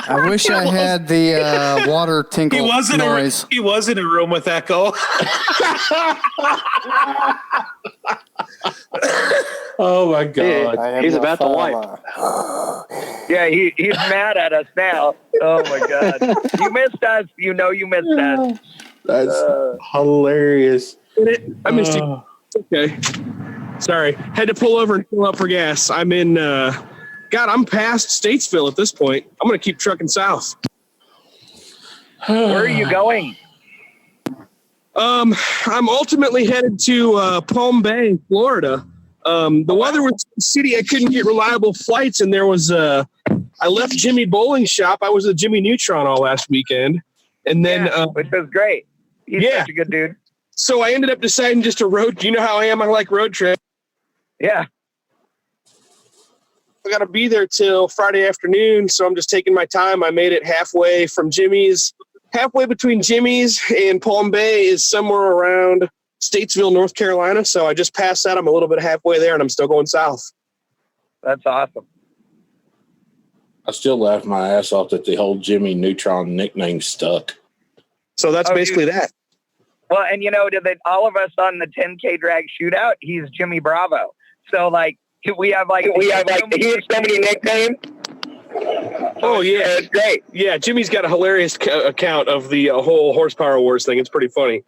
I wish I had the water tinkle noise. He was in a room with Echo. Oh my God. He's about to wipe. Yeah, he's mad at us now. Oh my God. You missed us. You know you missed us. That's hilarious. I missed you. Okay. Sorry. Had to pull over and fill up for gas. I'm in, I'm past Statesville at this point. I'm going to keep trucking south. Where are you going? I'm ultimately headed to Palm Bay, Florida. The weather was shitty. I couldn't get reliable flights, and there was I left Jimmy Bowling Shop. I was at Jimmy Neutron all last weekend, and then which was great. He's such a good dude. So I ended up deciding just to road. You know how I am. I like road trips. Yeah. I got to be there till Friday afternoon, so I'm just taking my time. I made it halfway from Jimmy's. Halfway between Jimmy's and Palm Bay is somewhere around Statesville, North Carolina. So I just passed that. I'm a little bit halfway there, and I'm still going south. That's awesome. I still laugh my ass off that the whole Jimmy Neutron nickname stuck. So that's basically that. Well, and all of us on the 10K drag shootout, he's Jimmy Bravo. So we have so many nicknames. Oh yeah, it's great. Yeah, Jimmy's got a hilarious account of the whole horsepower wars thing. It's pretty funny.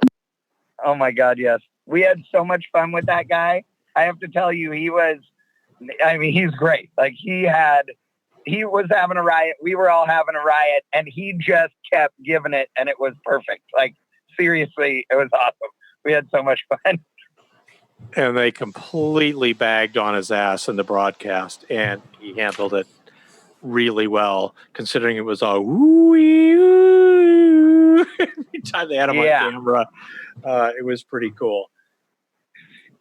Oh my God, yes. We had so much fun with that guy. I have to tell you, he's great. He was having a riot. We were all having a riot, and he just kept giving it, and it was perfect. Seriously, it was awesome. We had so much fun. And they completely bagged on his ass in the broadcast, and he handled it really well, considering it was all ooh. Every time they had him on camera, it was pretty cool.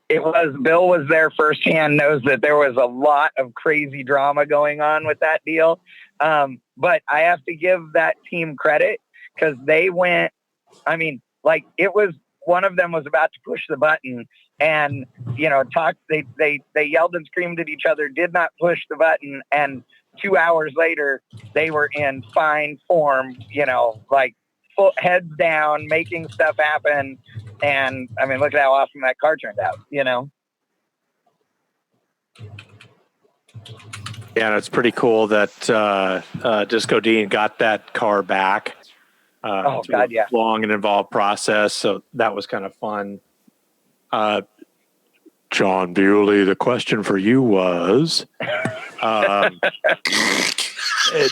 It was. Bill was there firsthand, knows that there was a lot of crazy drama going on with that deal. But I have to give that team credit because they went, it was, one of them was about to push the button and, they yelled and screamed at each other, did not push the button. And 2 hours later, they were in fine form, full heads down, making stuff happen. And look at how awesome that car turned out, Yeah, and it's pretty cool that Disco Dean got that car back. God, yeah. Long and involved process. So that was kind of fun. John Bewley, the question for you was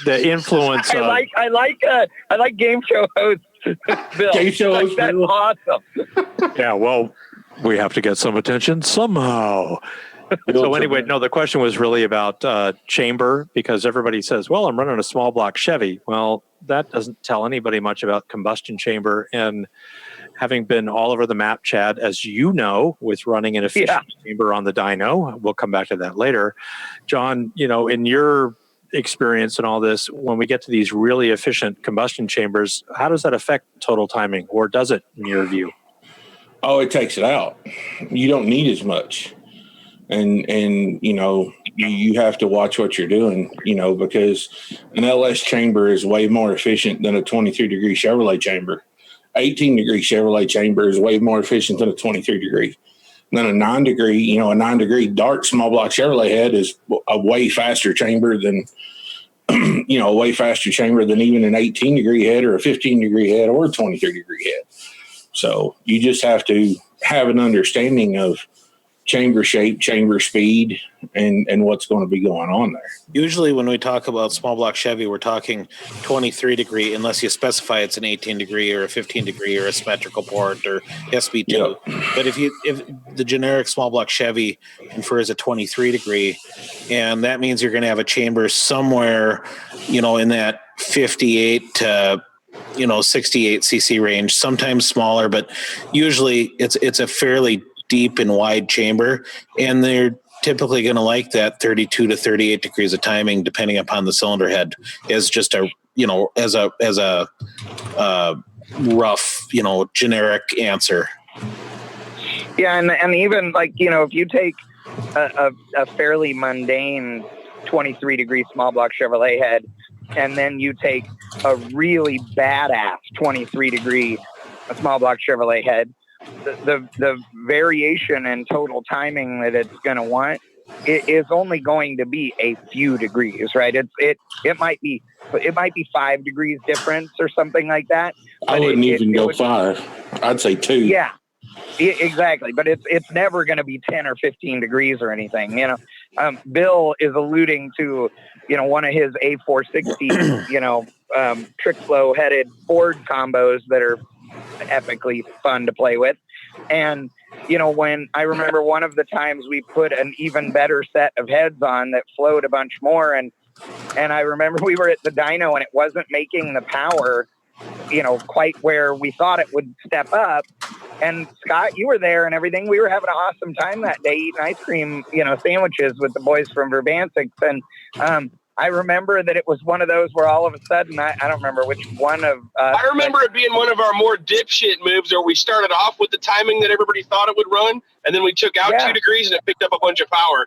the influence. I like game show hosts. Bill. Game show host. That's awesome. Yeah, well, we have to get some attention somehow. So anyway, no, the question was really about chamber, because everybody says, well, I'm running a small block Chevy. Well, that doesn't tell anybody much about combustion chamber. And having been all over the map, Chad, as you know, with running an efficient chamber on the dyno, we'll come back to that later. John, in your experience and all this, when we get to these really efficient combustion chambers, how does that affect total timing, or does it in your view? Oh, it takes it out. You don't need as much. And you have to watch what you're doing, because an LS chamber is way more efficient than a 23-degree Chevrolet chamber. 18-degree Chevrolet chamber is way more efficient than a 23-degree. Then a 9-degree, a 9-degree dark small block Chevrolet head is a way faster chamber than, even an 18-degree head or a 15-degree head or a 23-degree head. So you just have to have an understanding of chamber shape, chamber speed, and what's going to be going on there. Usually when we talk about small block Chevy, we're talking 23-degree, unless you specify it's an 18-degree or a 15-degree or a symmetrical port or SB2. Yep. But if the generic small block Chevy infers a 23-degree, and that means you're going to have a chamber somewhere, in that 58 to 68 cc range, sometimes smaller, but usually it's a fairly deep and wide chamber, and they're typically going to like that 32 to 38 degrees of timing, depending upon the cylinder head, as just a rough, generic answer. Yeah, and even if you take a fairly mundane 23-degree small block Chevrolet head, and then you take a really badass 23-degree small block Chevrolet head, the variation in total timing that it's going to want, it is only going to be a few degrees, right? It might be 5 degrees difference or something like that. I wouldn't even go 5. I'd say 2. Yeah, exactly. But it's never going to be 10 or 15 degrees or anything. Bill is alluding to one of his A460 trick flow headed Ford combos that are epically fun to play with. And when I remember one of the times we put an even better set of heads on that flowed a bunch more, and I remember we were at the dyno and it wasn't making the power quite where we thought it would step up. And Scott, you were there and everything. We were having an awesome time that day eating ice cream, sandwiches with the boys from Verbantics. And I remember that it was one of those where all of a sudden, I don't remember which one of I remember it being one of our more dipshit moves where we started off with the timing that everybody thought it would run, and then we took out 2 degrees and it picked up a bunch of power.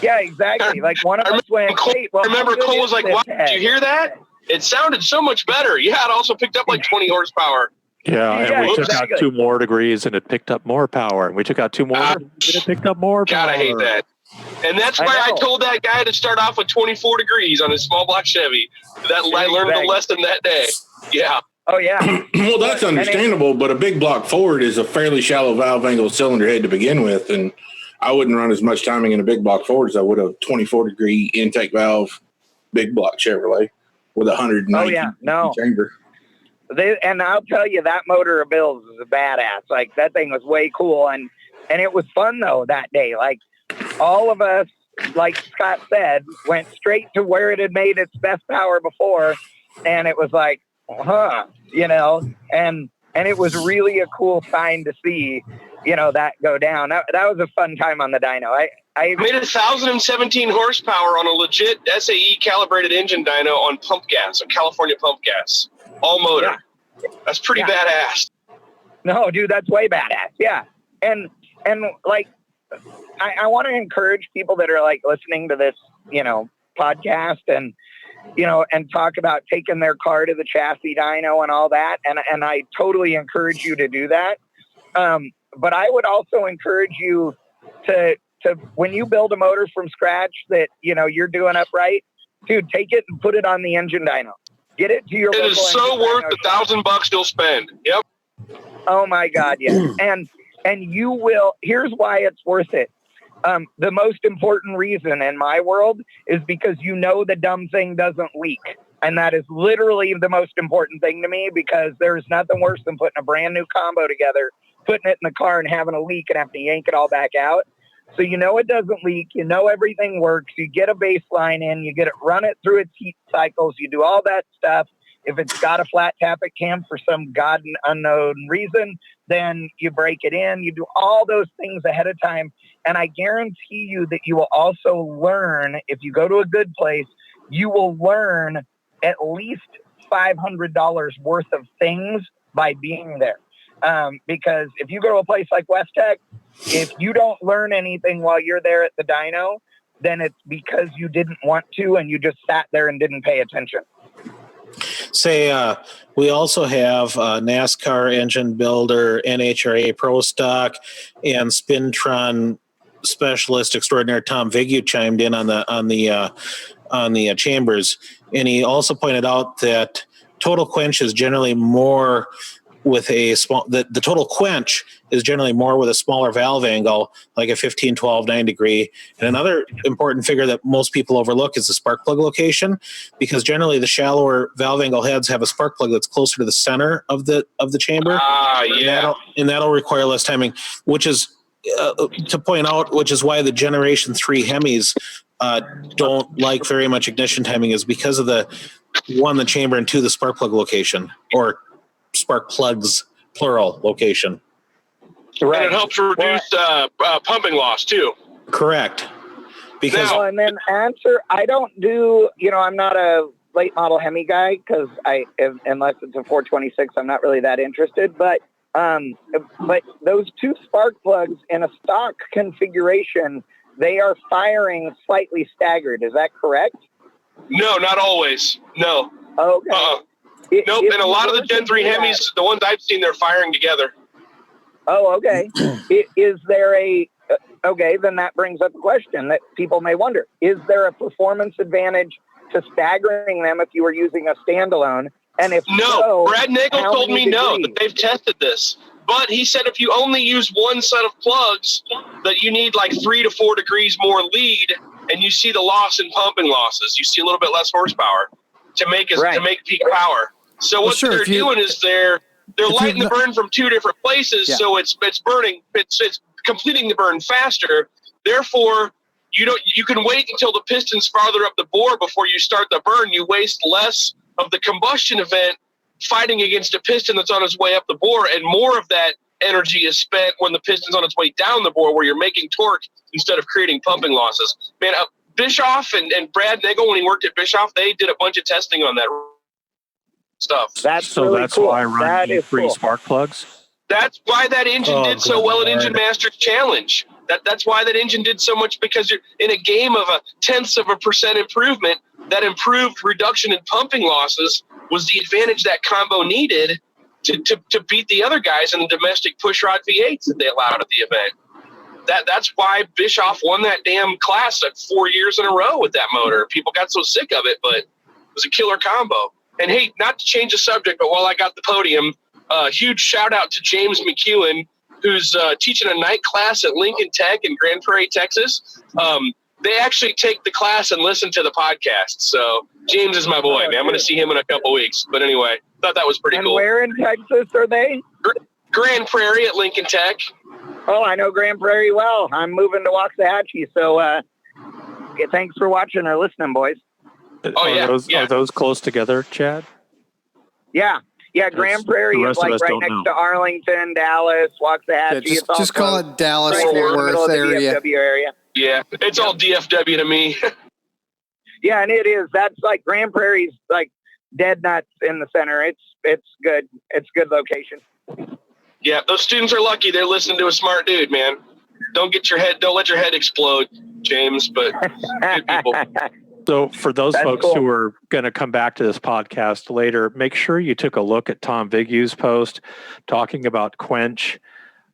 Yeah, exactly. Like one of us went, I remember Cole was like, "Wow, did you hear that? It sounded so much better." Yeah, it also picked up like 20 horsepower. Yeah, and we took out 2 more degrees and it picked up more power. And we took out 2 more and it picked up more power. God, I hate that. And that's why I told that guy to start off with 24 degrees on his small block Chevy. I learned the lesson that day. Yeah. Oh, yeah. Well, that's understandable, but a big block Ford is a fairly shallow valve angle cylinder head to begin with, and I wouldn't run as much timing in a big block Ford as I would a 24-degree intake valve big block Chevrolet with a 190 chamber. And I'll tell you, that motor of Bill's is a badass. Like, that thing was way cool, and it was fun, though, that day. Like, all of us, like Scott said, went straight to where it had made its best power before, and it was like, and it was really a cool sign to see, that go down. That was a fun time on the dyno. I made 1,017 horsepower on a legit SAE calibrated engine dyno on pump gas, on California pump gas, all motor. Yeah. That's pretty badass. No, dude, that's way badass. Yeah, and like, I want to encourage people that are like listening to this, podcast and talk about taking their car to the chassis dyno and all that. And I totally encourage you to do that. But I would also encourage you to when you build a motor from scratch that, you're doing upright, dude, take it and put it on the engine dyno. Get it to your local. It is so worth the $1,000 you'll spend. Yep. Oh my God. Yeah. And you will, here's why it's worth it. The most important reason in my world is because the dumb thing doesn't leak. And that is literally the most important thing to me, because there's nothing worse than putting a brand new combo together, putting it in the car and having a leak and having to yank it all back out. So it doesn't leak, everything works, you get a baseline in, you run it through its heat cycles, you do all that stuff. If it's got a flat tappet cam for some god unknown reason, then you break it in. You do all those things ahead of time. And I guarantee you that you will also learn, if you go to a good place, you will learn at least $500 worth of things by being there. Because if you go to a place like West Tech, if you don't learn anything while you're there at the dyno, then it's because you didn't want to and you just sat there and didn't pay attention. We also have NASCAR engine builder, NHRA Pro Stock, and Spintron specialist extraordinaire Tom Vigu chimed in on the chambers, and he also pointed out that total quench is generally more with a small. The total quench is generally more with a smaller valve angle, like a 15, 12, 9 degree. And another important figure that most people overlook is the spark plug location, because generally the shallower valve angle heads have a spark plug that's closer to the center of the chamber. And that'll require less timing, which is to point out, which is why the Generation 3 Hemis don't like very much ignition timing, is because of the chamber, and 2, the spark plug location, or spark plugs plural location. Right. And it helps reduce pumping loss too. Correct. Because and then I don't do, I'm not a late model Hemi guy, because unless it's a 426, I'm not really that interested. But those 2 spark plugs in a stock configuration, they are firing slightly staggered. Is that correct? No, not always. No. Okay. Nope. And a lot of the Gen 3 Hemis, the ones I've seen, they're firing together. Oh, okay. Is there then that brings up a question that people may wonder. Is there a performance advantage to staggering them if you were using a standalone? And if no, Brad Nagel told me no, that they've tested this. But he said if you only use one set of plugs, that you need like 3 to 4 degrees more lead, and you see the loss in pumping losses. You see a little bit less horsepower to make peak power. So what they're doing is they're lighting the burn from 2 different places, so it's burning, it's completing the burn faster. Therefore, you can wait until the piston's farther up the bore before you start the burn. You waste less of the combustion event fighting against a piston that's on its way up the bore, and more of that energy is spent when the piston's on its way down the bore, where you're making torque instead of creating pumping losses. Man, Bischoff and Brad Nagel, when he worked at Bischoff, they did a bunch of testing on that stuff. That's really that's cool. why I run That is free cool. spark plugs. That's why that engine did so well at Engine Masters Challenge. That's why that engine did so much, because you're in a game of 0.1% improvement. That improved reduction in pumping losses was the advantage that combo needed to beat the other guys in the domestic pushrod V8s that they allowed at the event. That's why Bischoff won that damn class 4 years in a row with that motor. People got so sick of it, but it was a killer combo. And hey, not to change the subject, but while I got the podium, huge shout out to James McEwen, who's teaching a night class at Lincoln Tech in Grand Prairie, Texas. They actually take the class and listen to the podcast. So James is my boy, man. I'm going to see him in a couple weeks. But anyway, thought that was pretty cool. And where in Texas are they? Grand Prairie at Lincoln Tech. Oh, I know Grand Prairie well. I'm moving to Waxahachie, so thanks for watching or listening, boys. Are those close together, Chad? Yeah. Grand Prairie is like right next to Arlington, Dallas, Waxahachie. Yeah, just call it Dallas, right there in Fort the middle Worth of the area. DFW area. Yeah, it's all DFW to me. Yeah, and it is. That's like Grand Prairie's like dead nuts in the center. It's good. It's a good location. Yeah, those students are lucky. They're listening to a smart dude, man. Don't let your head explode, James, but good people. So for those folks cool. who are going to come back to this podcast later, make sure you took a look at Tom Vigue's post talking about quench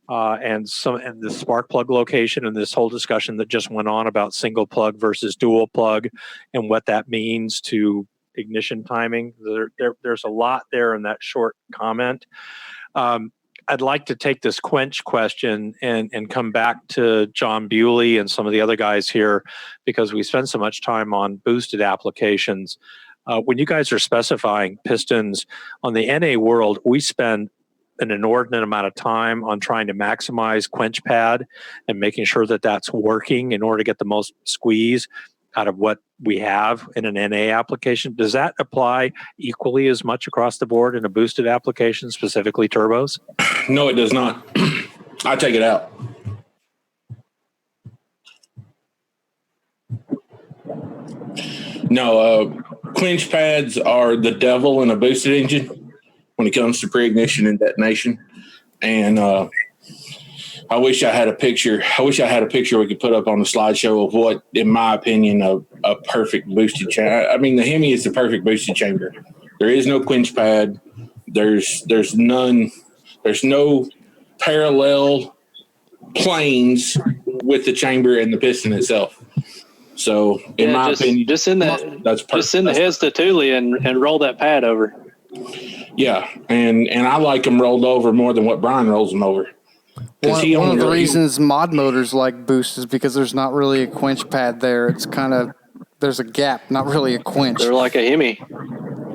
and the spark plug location, and this whole discussion that just went on about single plug versus dual plug and what that means to ignition timing. There's a lot there in that short comment. I'd like to take this quench question and come back to John Bewley and some of the other guys here, because we spend so much time on boosted applications. When you guys are specifying pistons on the NA world, we spend an inordinate amount of time on trying to maximize quench pad and making sure that that's working in order to get the most squeeze out of what we have in an NA application. Does that apply equally as much across the board in a boosted application, specifically turbos? No, it does not. I take it out. No, quench pads are the devil in a boosted engine when it comes to pre-ignition and detonation. And I wish I had a picture. We could put up on the slideshow of what, in my opinion, a perfect boosted chamber. I mean, the Hemi is the perfect boosted chamber. There is no quench pad. There's none. There's no parallel planes with the chamber and the piston itself. So, in my opinion, just send the heads to Thule and roll that pad over. Yeah, and I like them rolled over more than what Brian rolls them over. One of the reasons mod motors like boost is because there's not really a quench pad there. It's kind of, there's a gap, not really a quench. They're like a Hemi.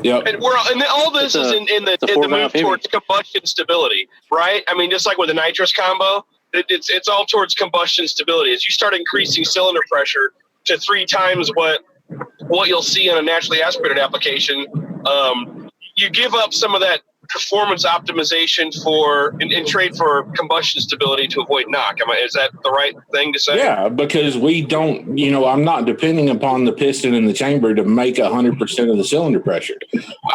Yep. And all this is in the move towards combustion stability, right? I mean, just like with the nitrous combo, it's all towards combustion stability. As you start increasing cylinder pressure to 3 times what you'll see in a naturally aspirated application, you give up some of that performance optimization in trade for combustion stability to avoid knock. Is that the right thing to say? Yeah, because we don't, I'm not depending upon the piston in the chamber to make 100% of the cylinder pressure.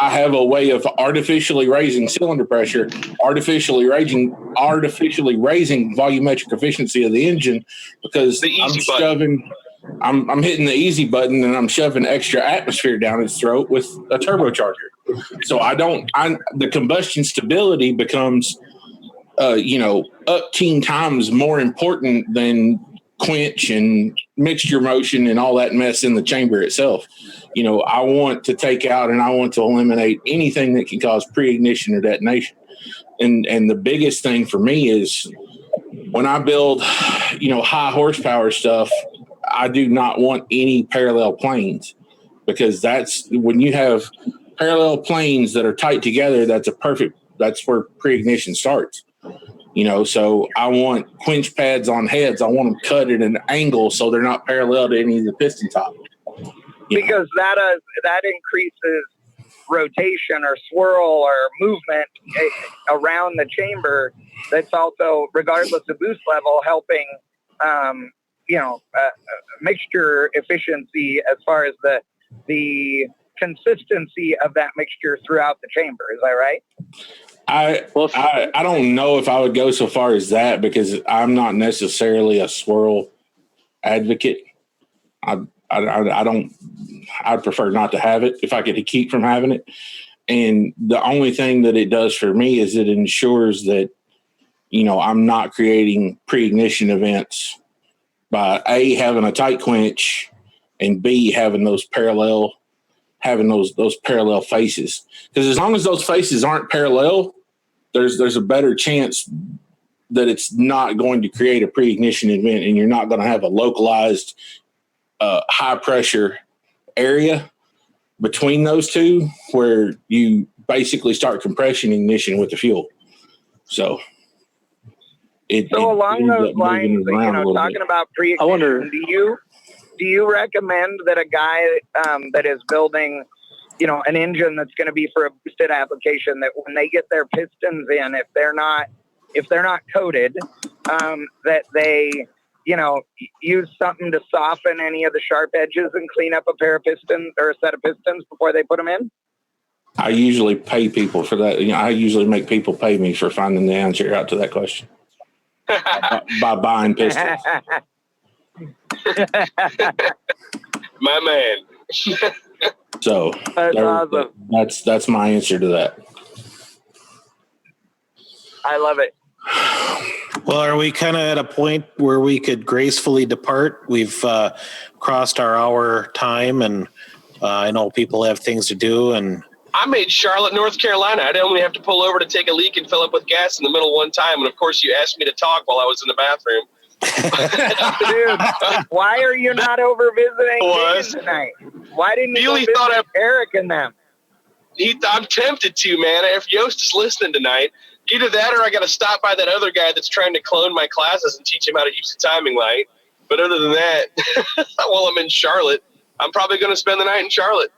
I have a way of artificially raising cylinder pressure, artificially raising volumetric efficiency of the engine, because I'm hitting the easy button and I'm shoving extra atmosphere down its throat with a turbocharger. So the combustion stability becomes, up 10 times more important than quench and mixture motion and all that mess in the chamber itself. I want to take out and I want to eliminate anything that can cause pre-ignition or detonation. And the biggest thing for me is when I build, high horsepower stuff, I do not want any parallel planes, because that's when you have parallel planes that are tight together, that's where pre-ignition starts. So I want quench pads on heads. I want them cut at an angle so they're not parallel to any of the piston top. Because that increases rotation or swirl or movement around the chamber that's also, regardless of boost level, helping, mixture efficiency as far as the consistency of that mixture throughout the chamber. Is that right? I don't know if I would go so far as that, because I'm not necessarily a swirl advocate. I'd prefer not to have it if I could keep from having it. And the only thing that it does for me is it ensures that, I'm not creating pre-ignition events by A, having a tight quench, and B, having those parallel faces. Because as long as those faces aren't parallel, there's a better chance that it's not going to create a pre-ignition event, and you're not going to have a localized high pressure area between those two where you basically start compression ignition with the fuel. So along those lines, talking about pre-ignition, do you recommend that a guy that is building, an engine that's going to be for a boosted application, that when they get their pistons in, if they're not coated, that they, use something to soften any of the sharp edges and clean up a pair of pistons or a set of pistons before they put them in? I usually pay people for that. I usually make people pay me for finding the answer out to that question by buying pistons. My man. So that's awesome. That's my answer to that. I love it. Well, are we kind of at a point where we could gracefully depart? We've crossed our hour time, and I know people have things to do. And I made Charlotte, North Carolina. I'd only have to pull over to take a leak and fill up with gas in the middle one time. And of course, you asked me to talk while I was in the bathroom. Dude, why are you not over visiting tonight? Why didn't you visit Eric and them? I'm tempted to, man. If Yost is listening tonight, either that or I got to stop by that other guy that's trying to clone my classes and teach him how to use the timing light. But other than that, while I'm in Charlotte, I'm probably going to spend the night in Charlotte.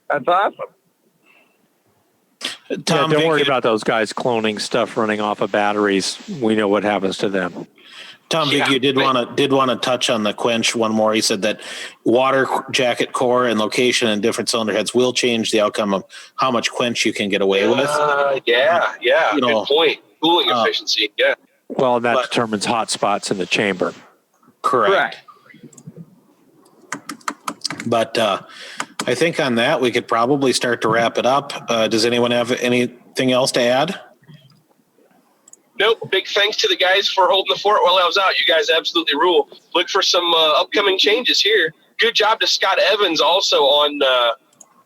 That's awesome. Tom, don't worry about those guys cloning stuff running off of batteries. We know what happens to them. Tom Biggie did want to touch on the quench one more. He said that water jacket core and location and different cylinder heads will change the outcome of how much quench you can get away with. Yeah. Good point. Cooling efficiency. Yeah. Well, that determines hot spots in the chamber. Correct. But I think on that we could probably start to wrap it up. Does anyone have anything else to add? Nope. Big thanks to the guys for holding the fort while I was out. You guys absolutely rule. Look for some upcoming changes here. Good job to Scott Evans also on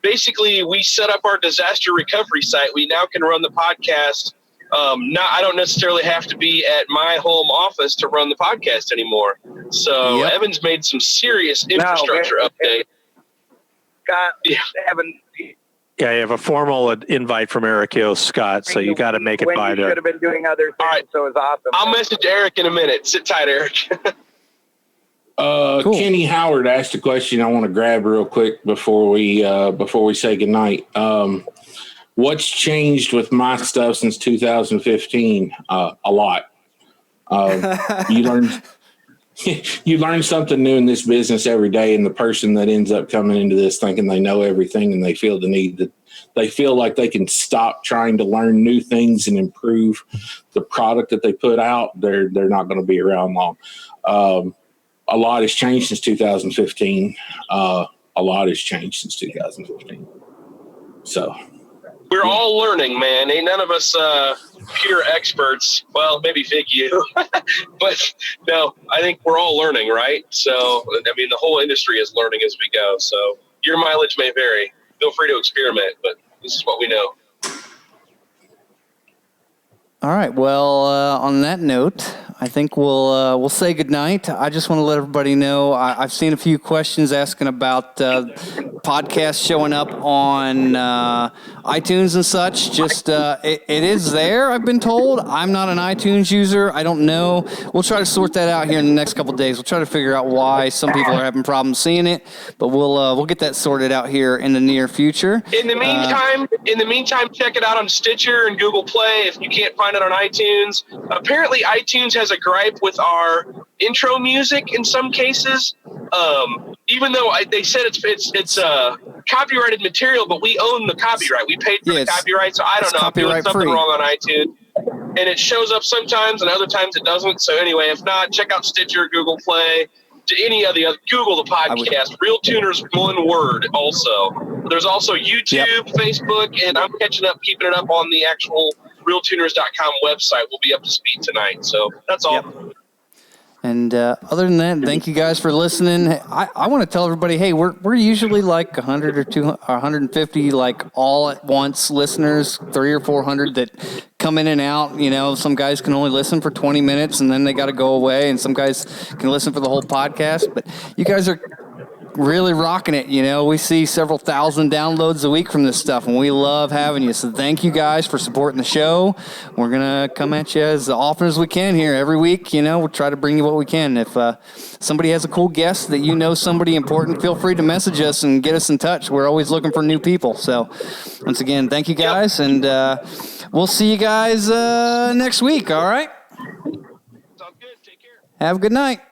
basically we set up our disaster recovery site. We now can run the podcast. I don't necessarily have to be at my home office to run the podcast anymore. So Evans made some serious infrastructure update. Scott, Evans. Yeah, you have a formal invite from Eric Yost, Scott, so you got to make it by there. Should have been doing other things, right. So it was awesome. I'll message Eric in a minute. Sit tight, Eric. Cool. Kenny Howard asked a question I want to grab real quick before we say goodnight. What's changed with my stuff since 2015? A lot. You learn something new in this business every day, and the person that ends up coming into this thinking they know everything and they feel the need that they feel like they can stop trying to learn new things and improve the product that they put out, they're not going to be around long. A lot has changed since 2015. A lot has changed since 2015. So we're all learning, man. Ain't none of us pure experts. Well, maybe Fig you. But no, I think we're all learning, right? So, I mean, the whole industry is learning as we go. So your mileage may vary. Feel free to experiment, but this is what we know. All right. Well, on that note, I think we'll say goodnight. I just want to let everybody know I've seen a few questions asking about podcast showing up on iTunes and such. Just it is there, I've been told. I'm not an iTunes user. I don't know. We'll try to sort that out here in the next couple of days. We'll try to figure out why some people are having problems seeing it, but we'll get that sorted out here in the near future. In the meantime, check it out on Stitcher and Google Play if you can't find it on iTunes. Apparently, iTunes has a gripe with our intro music in some cases. Even though they said it's copyrighted material, but we own the copyright. We paid for the copyright, so I don't know. I'm doing something wrong on iTunes. And it shows up sometimes, and other times it doesn't. So anyway, if not, check out Stitcher, Google Play, to any of the other, Google the podcast, RealTuners, one word also. There's also YouTube, Facebook, and I'm keeping it up on the actual RealTuners.com website. We'll be up to speed tonight. So that's all. Yep. And other than that, thank you guys for listening. I want to tell everybody, hey, we're usually like 100 or 200 or 150 like all at once listeners, 300 or 400 that come in and out. You know, some guys can only listen for 20 minutes and then they got to go away, and some guys can listen for the whole podcast. But you guys are really rocking it. You know, we see several thousand downloads a week from this stuff, and we love having you. So thank you guys for supporting the show. We're going to come at you as often as we can here every week. You know, we'll try to bring you what we can. If somebody has a cool guest that you know somebody important, feel free to message us and get us in touch. We're always looking for new people. So once again, thank you guys, and we'll see you guys next week. All right? Sounds good. Take care. Have a good night.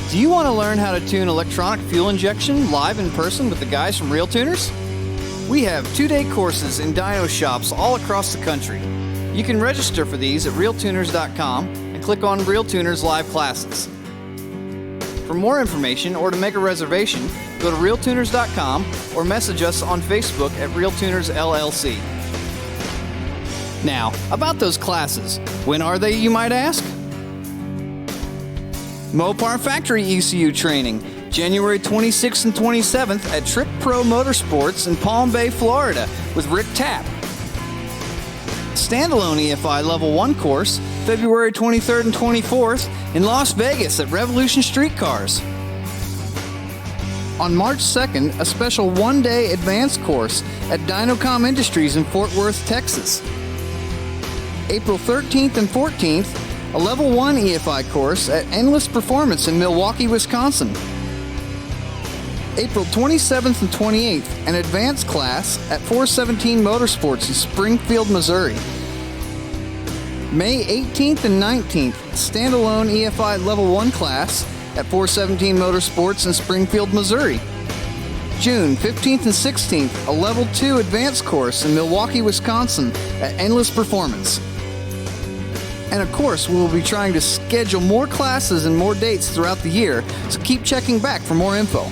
Do you want to learn how to tune electronic fuel injection live in person with the guys from RealTuners? We have 2-day courses in dyno shops all across the country. You can register for these at RealTuners.com and click on RealTuners Live Classes. For more information or to make a reservation, go to RealTuners.com or message us on Facebook at RealTuners LLC. Now, about those classes, when are they, you might ask? Mopar Factory ECU Training, January 26th and 27th at Trip Pro Motorsports in Palm Bay, Florida, with Rick Tapp. Standalone EFI Level 1 course, February 23rd and 24th in Las Vegas at Revolution Street Cars. On March 2nd, a special 1-day advanced course at Dynocom Industries in Fort Worth, Texas. April 13th and 14th, a Level 1 EFI course at Endless Performance in Milwaukee, Wisconsin. April 27th and 28th, an advanced class at 417 Motorsports in Springfield, Missouri. May 18th and 19th, standalone EFI Level 1 class at 417 Motorsports in Springfield, Missouri. June 15th and 16th, a Level 2 advanced course in Milwaukee, Wisconsin at Endless Performance. And of course, we will be trying to schedule more classes and more dates throughout the year, so keep checking back for more info.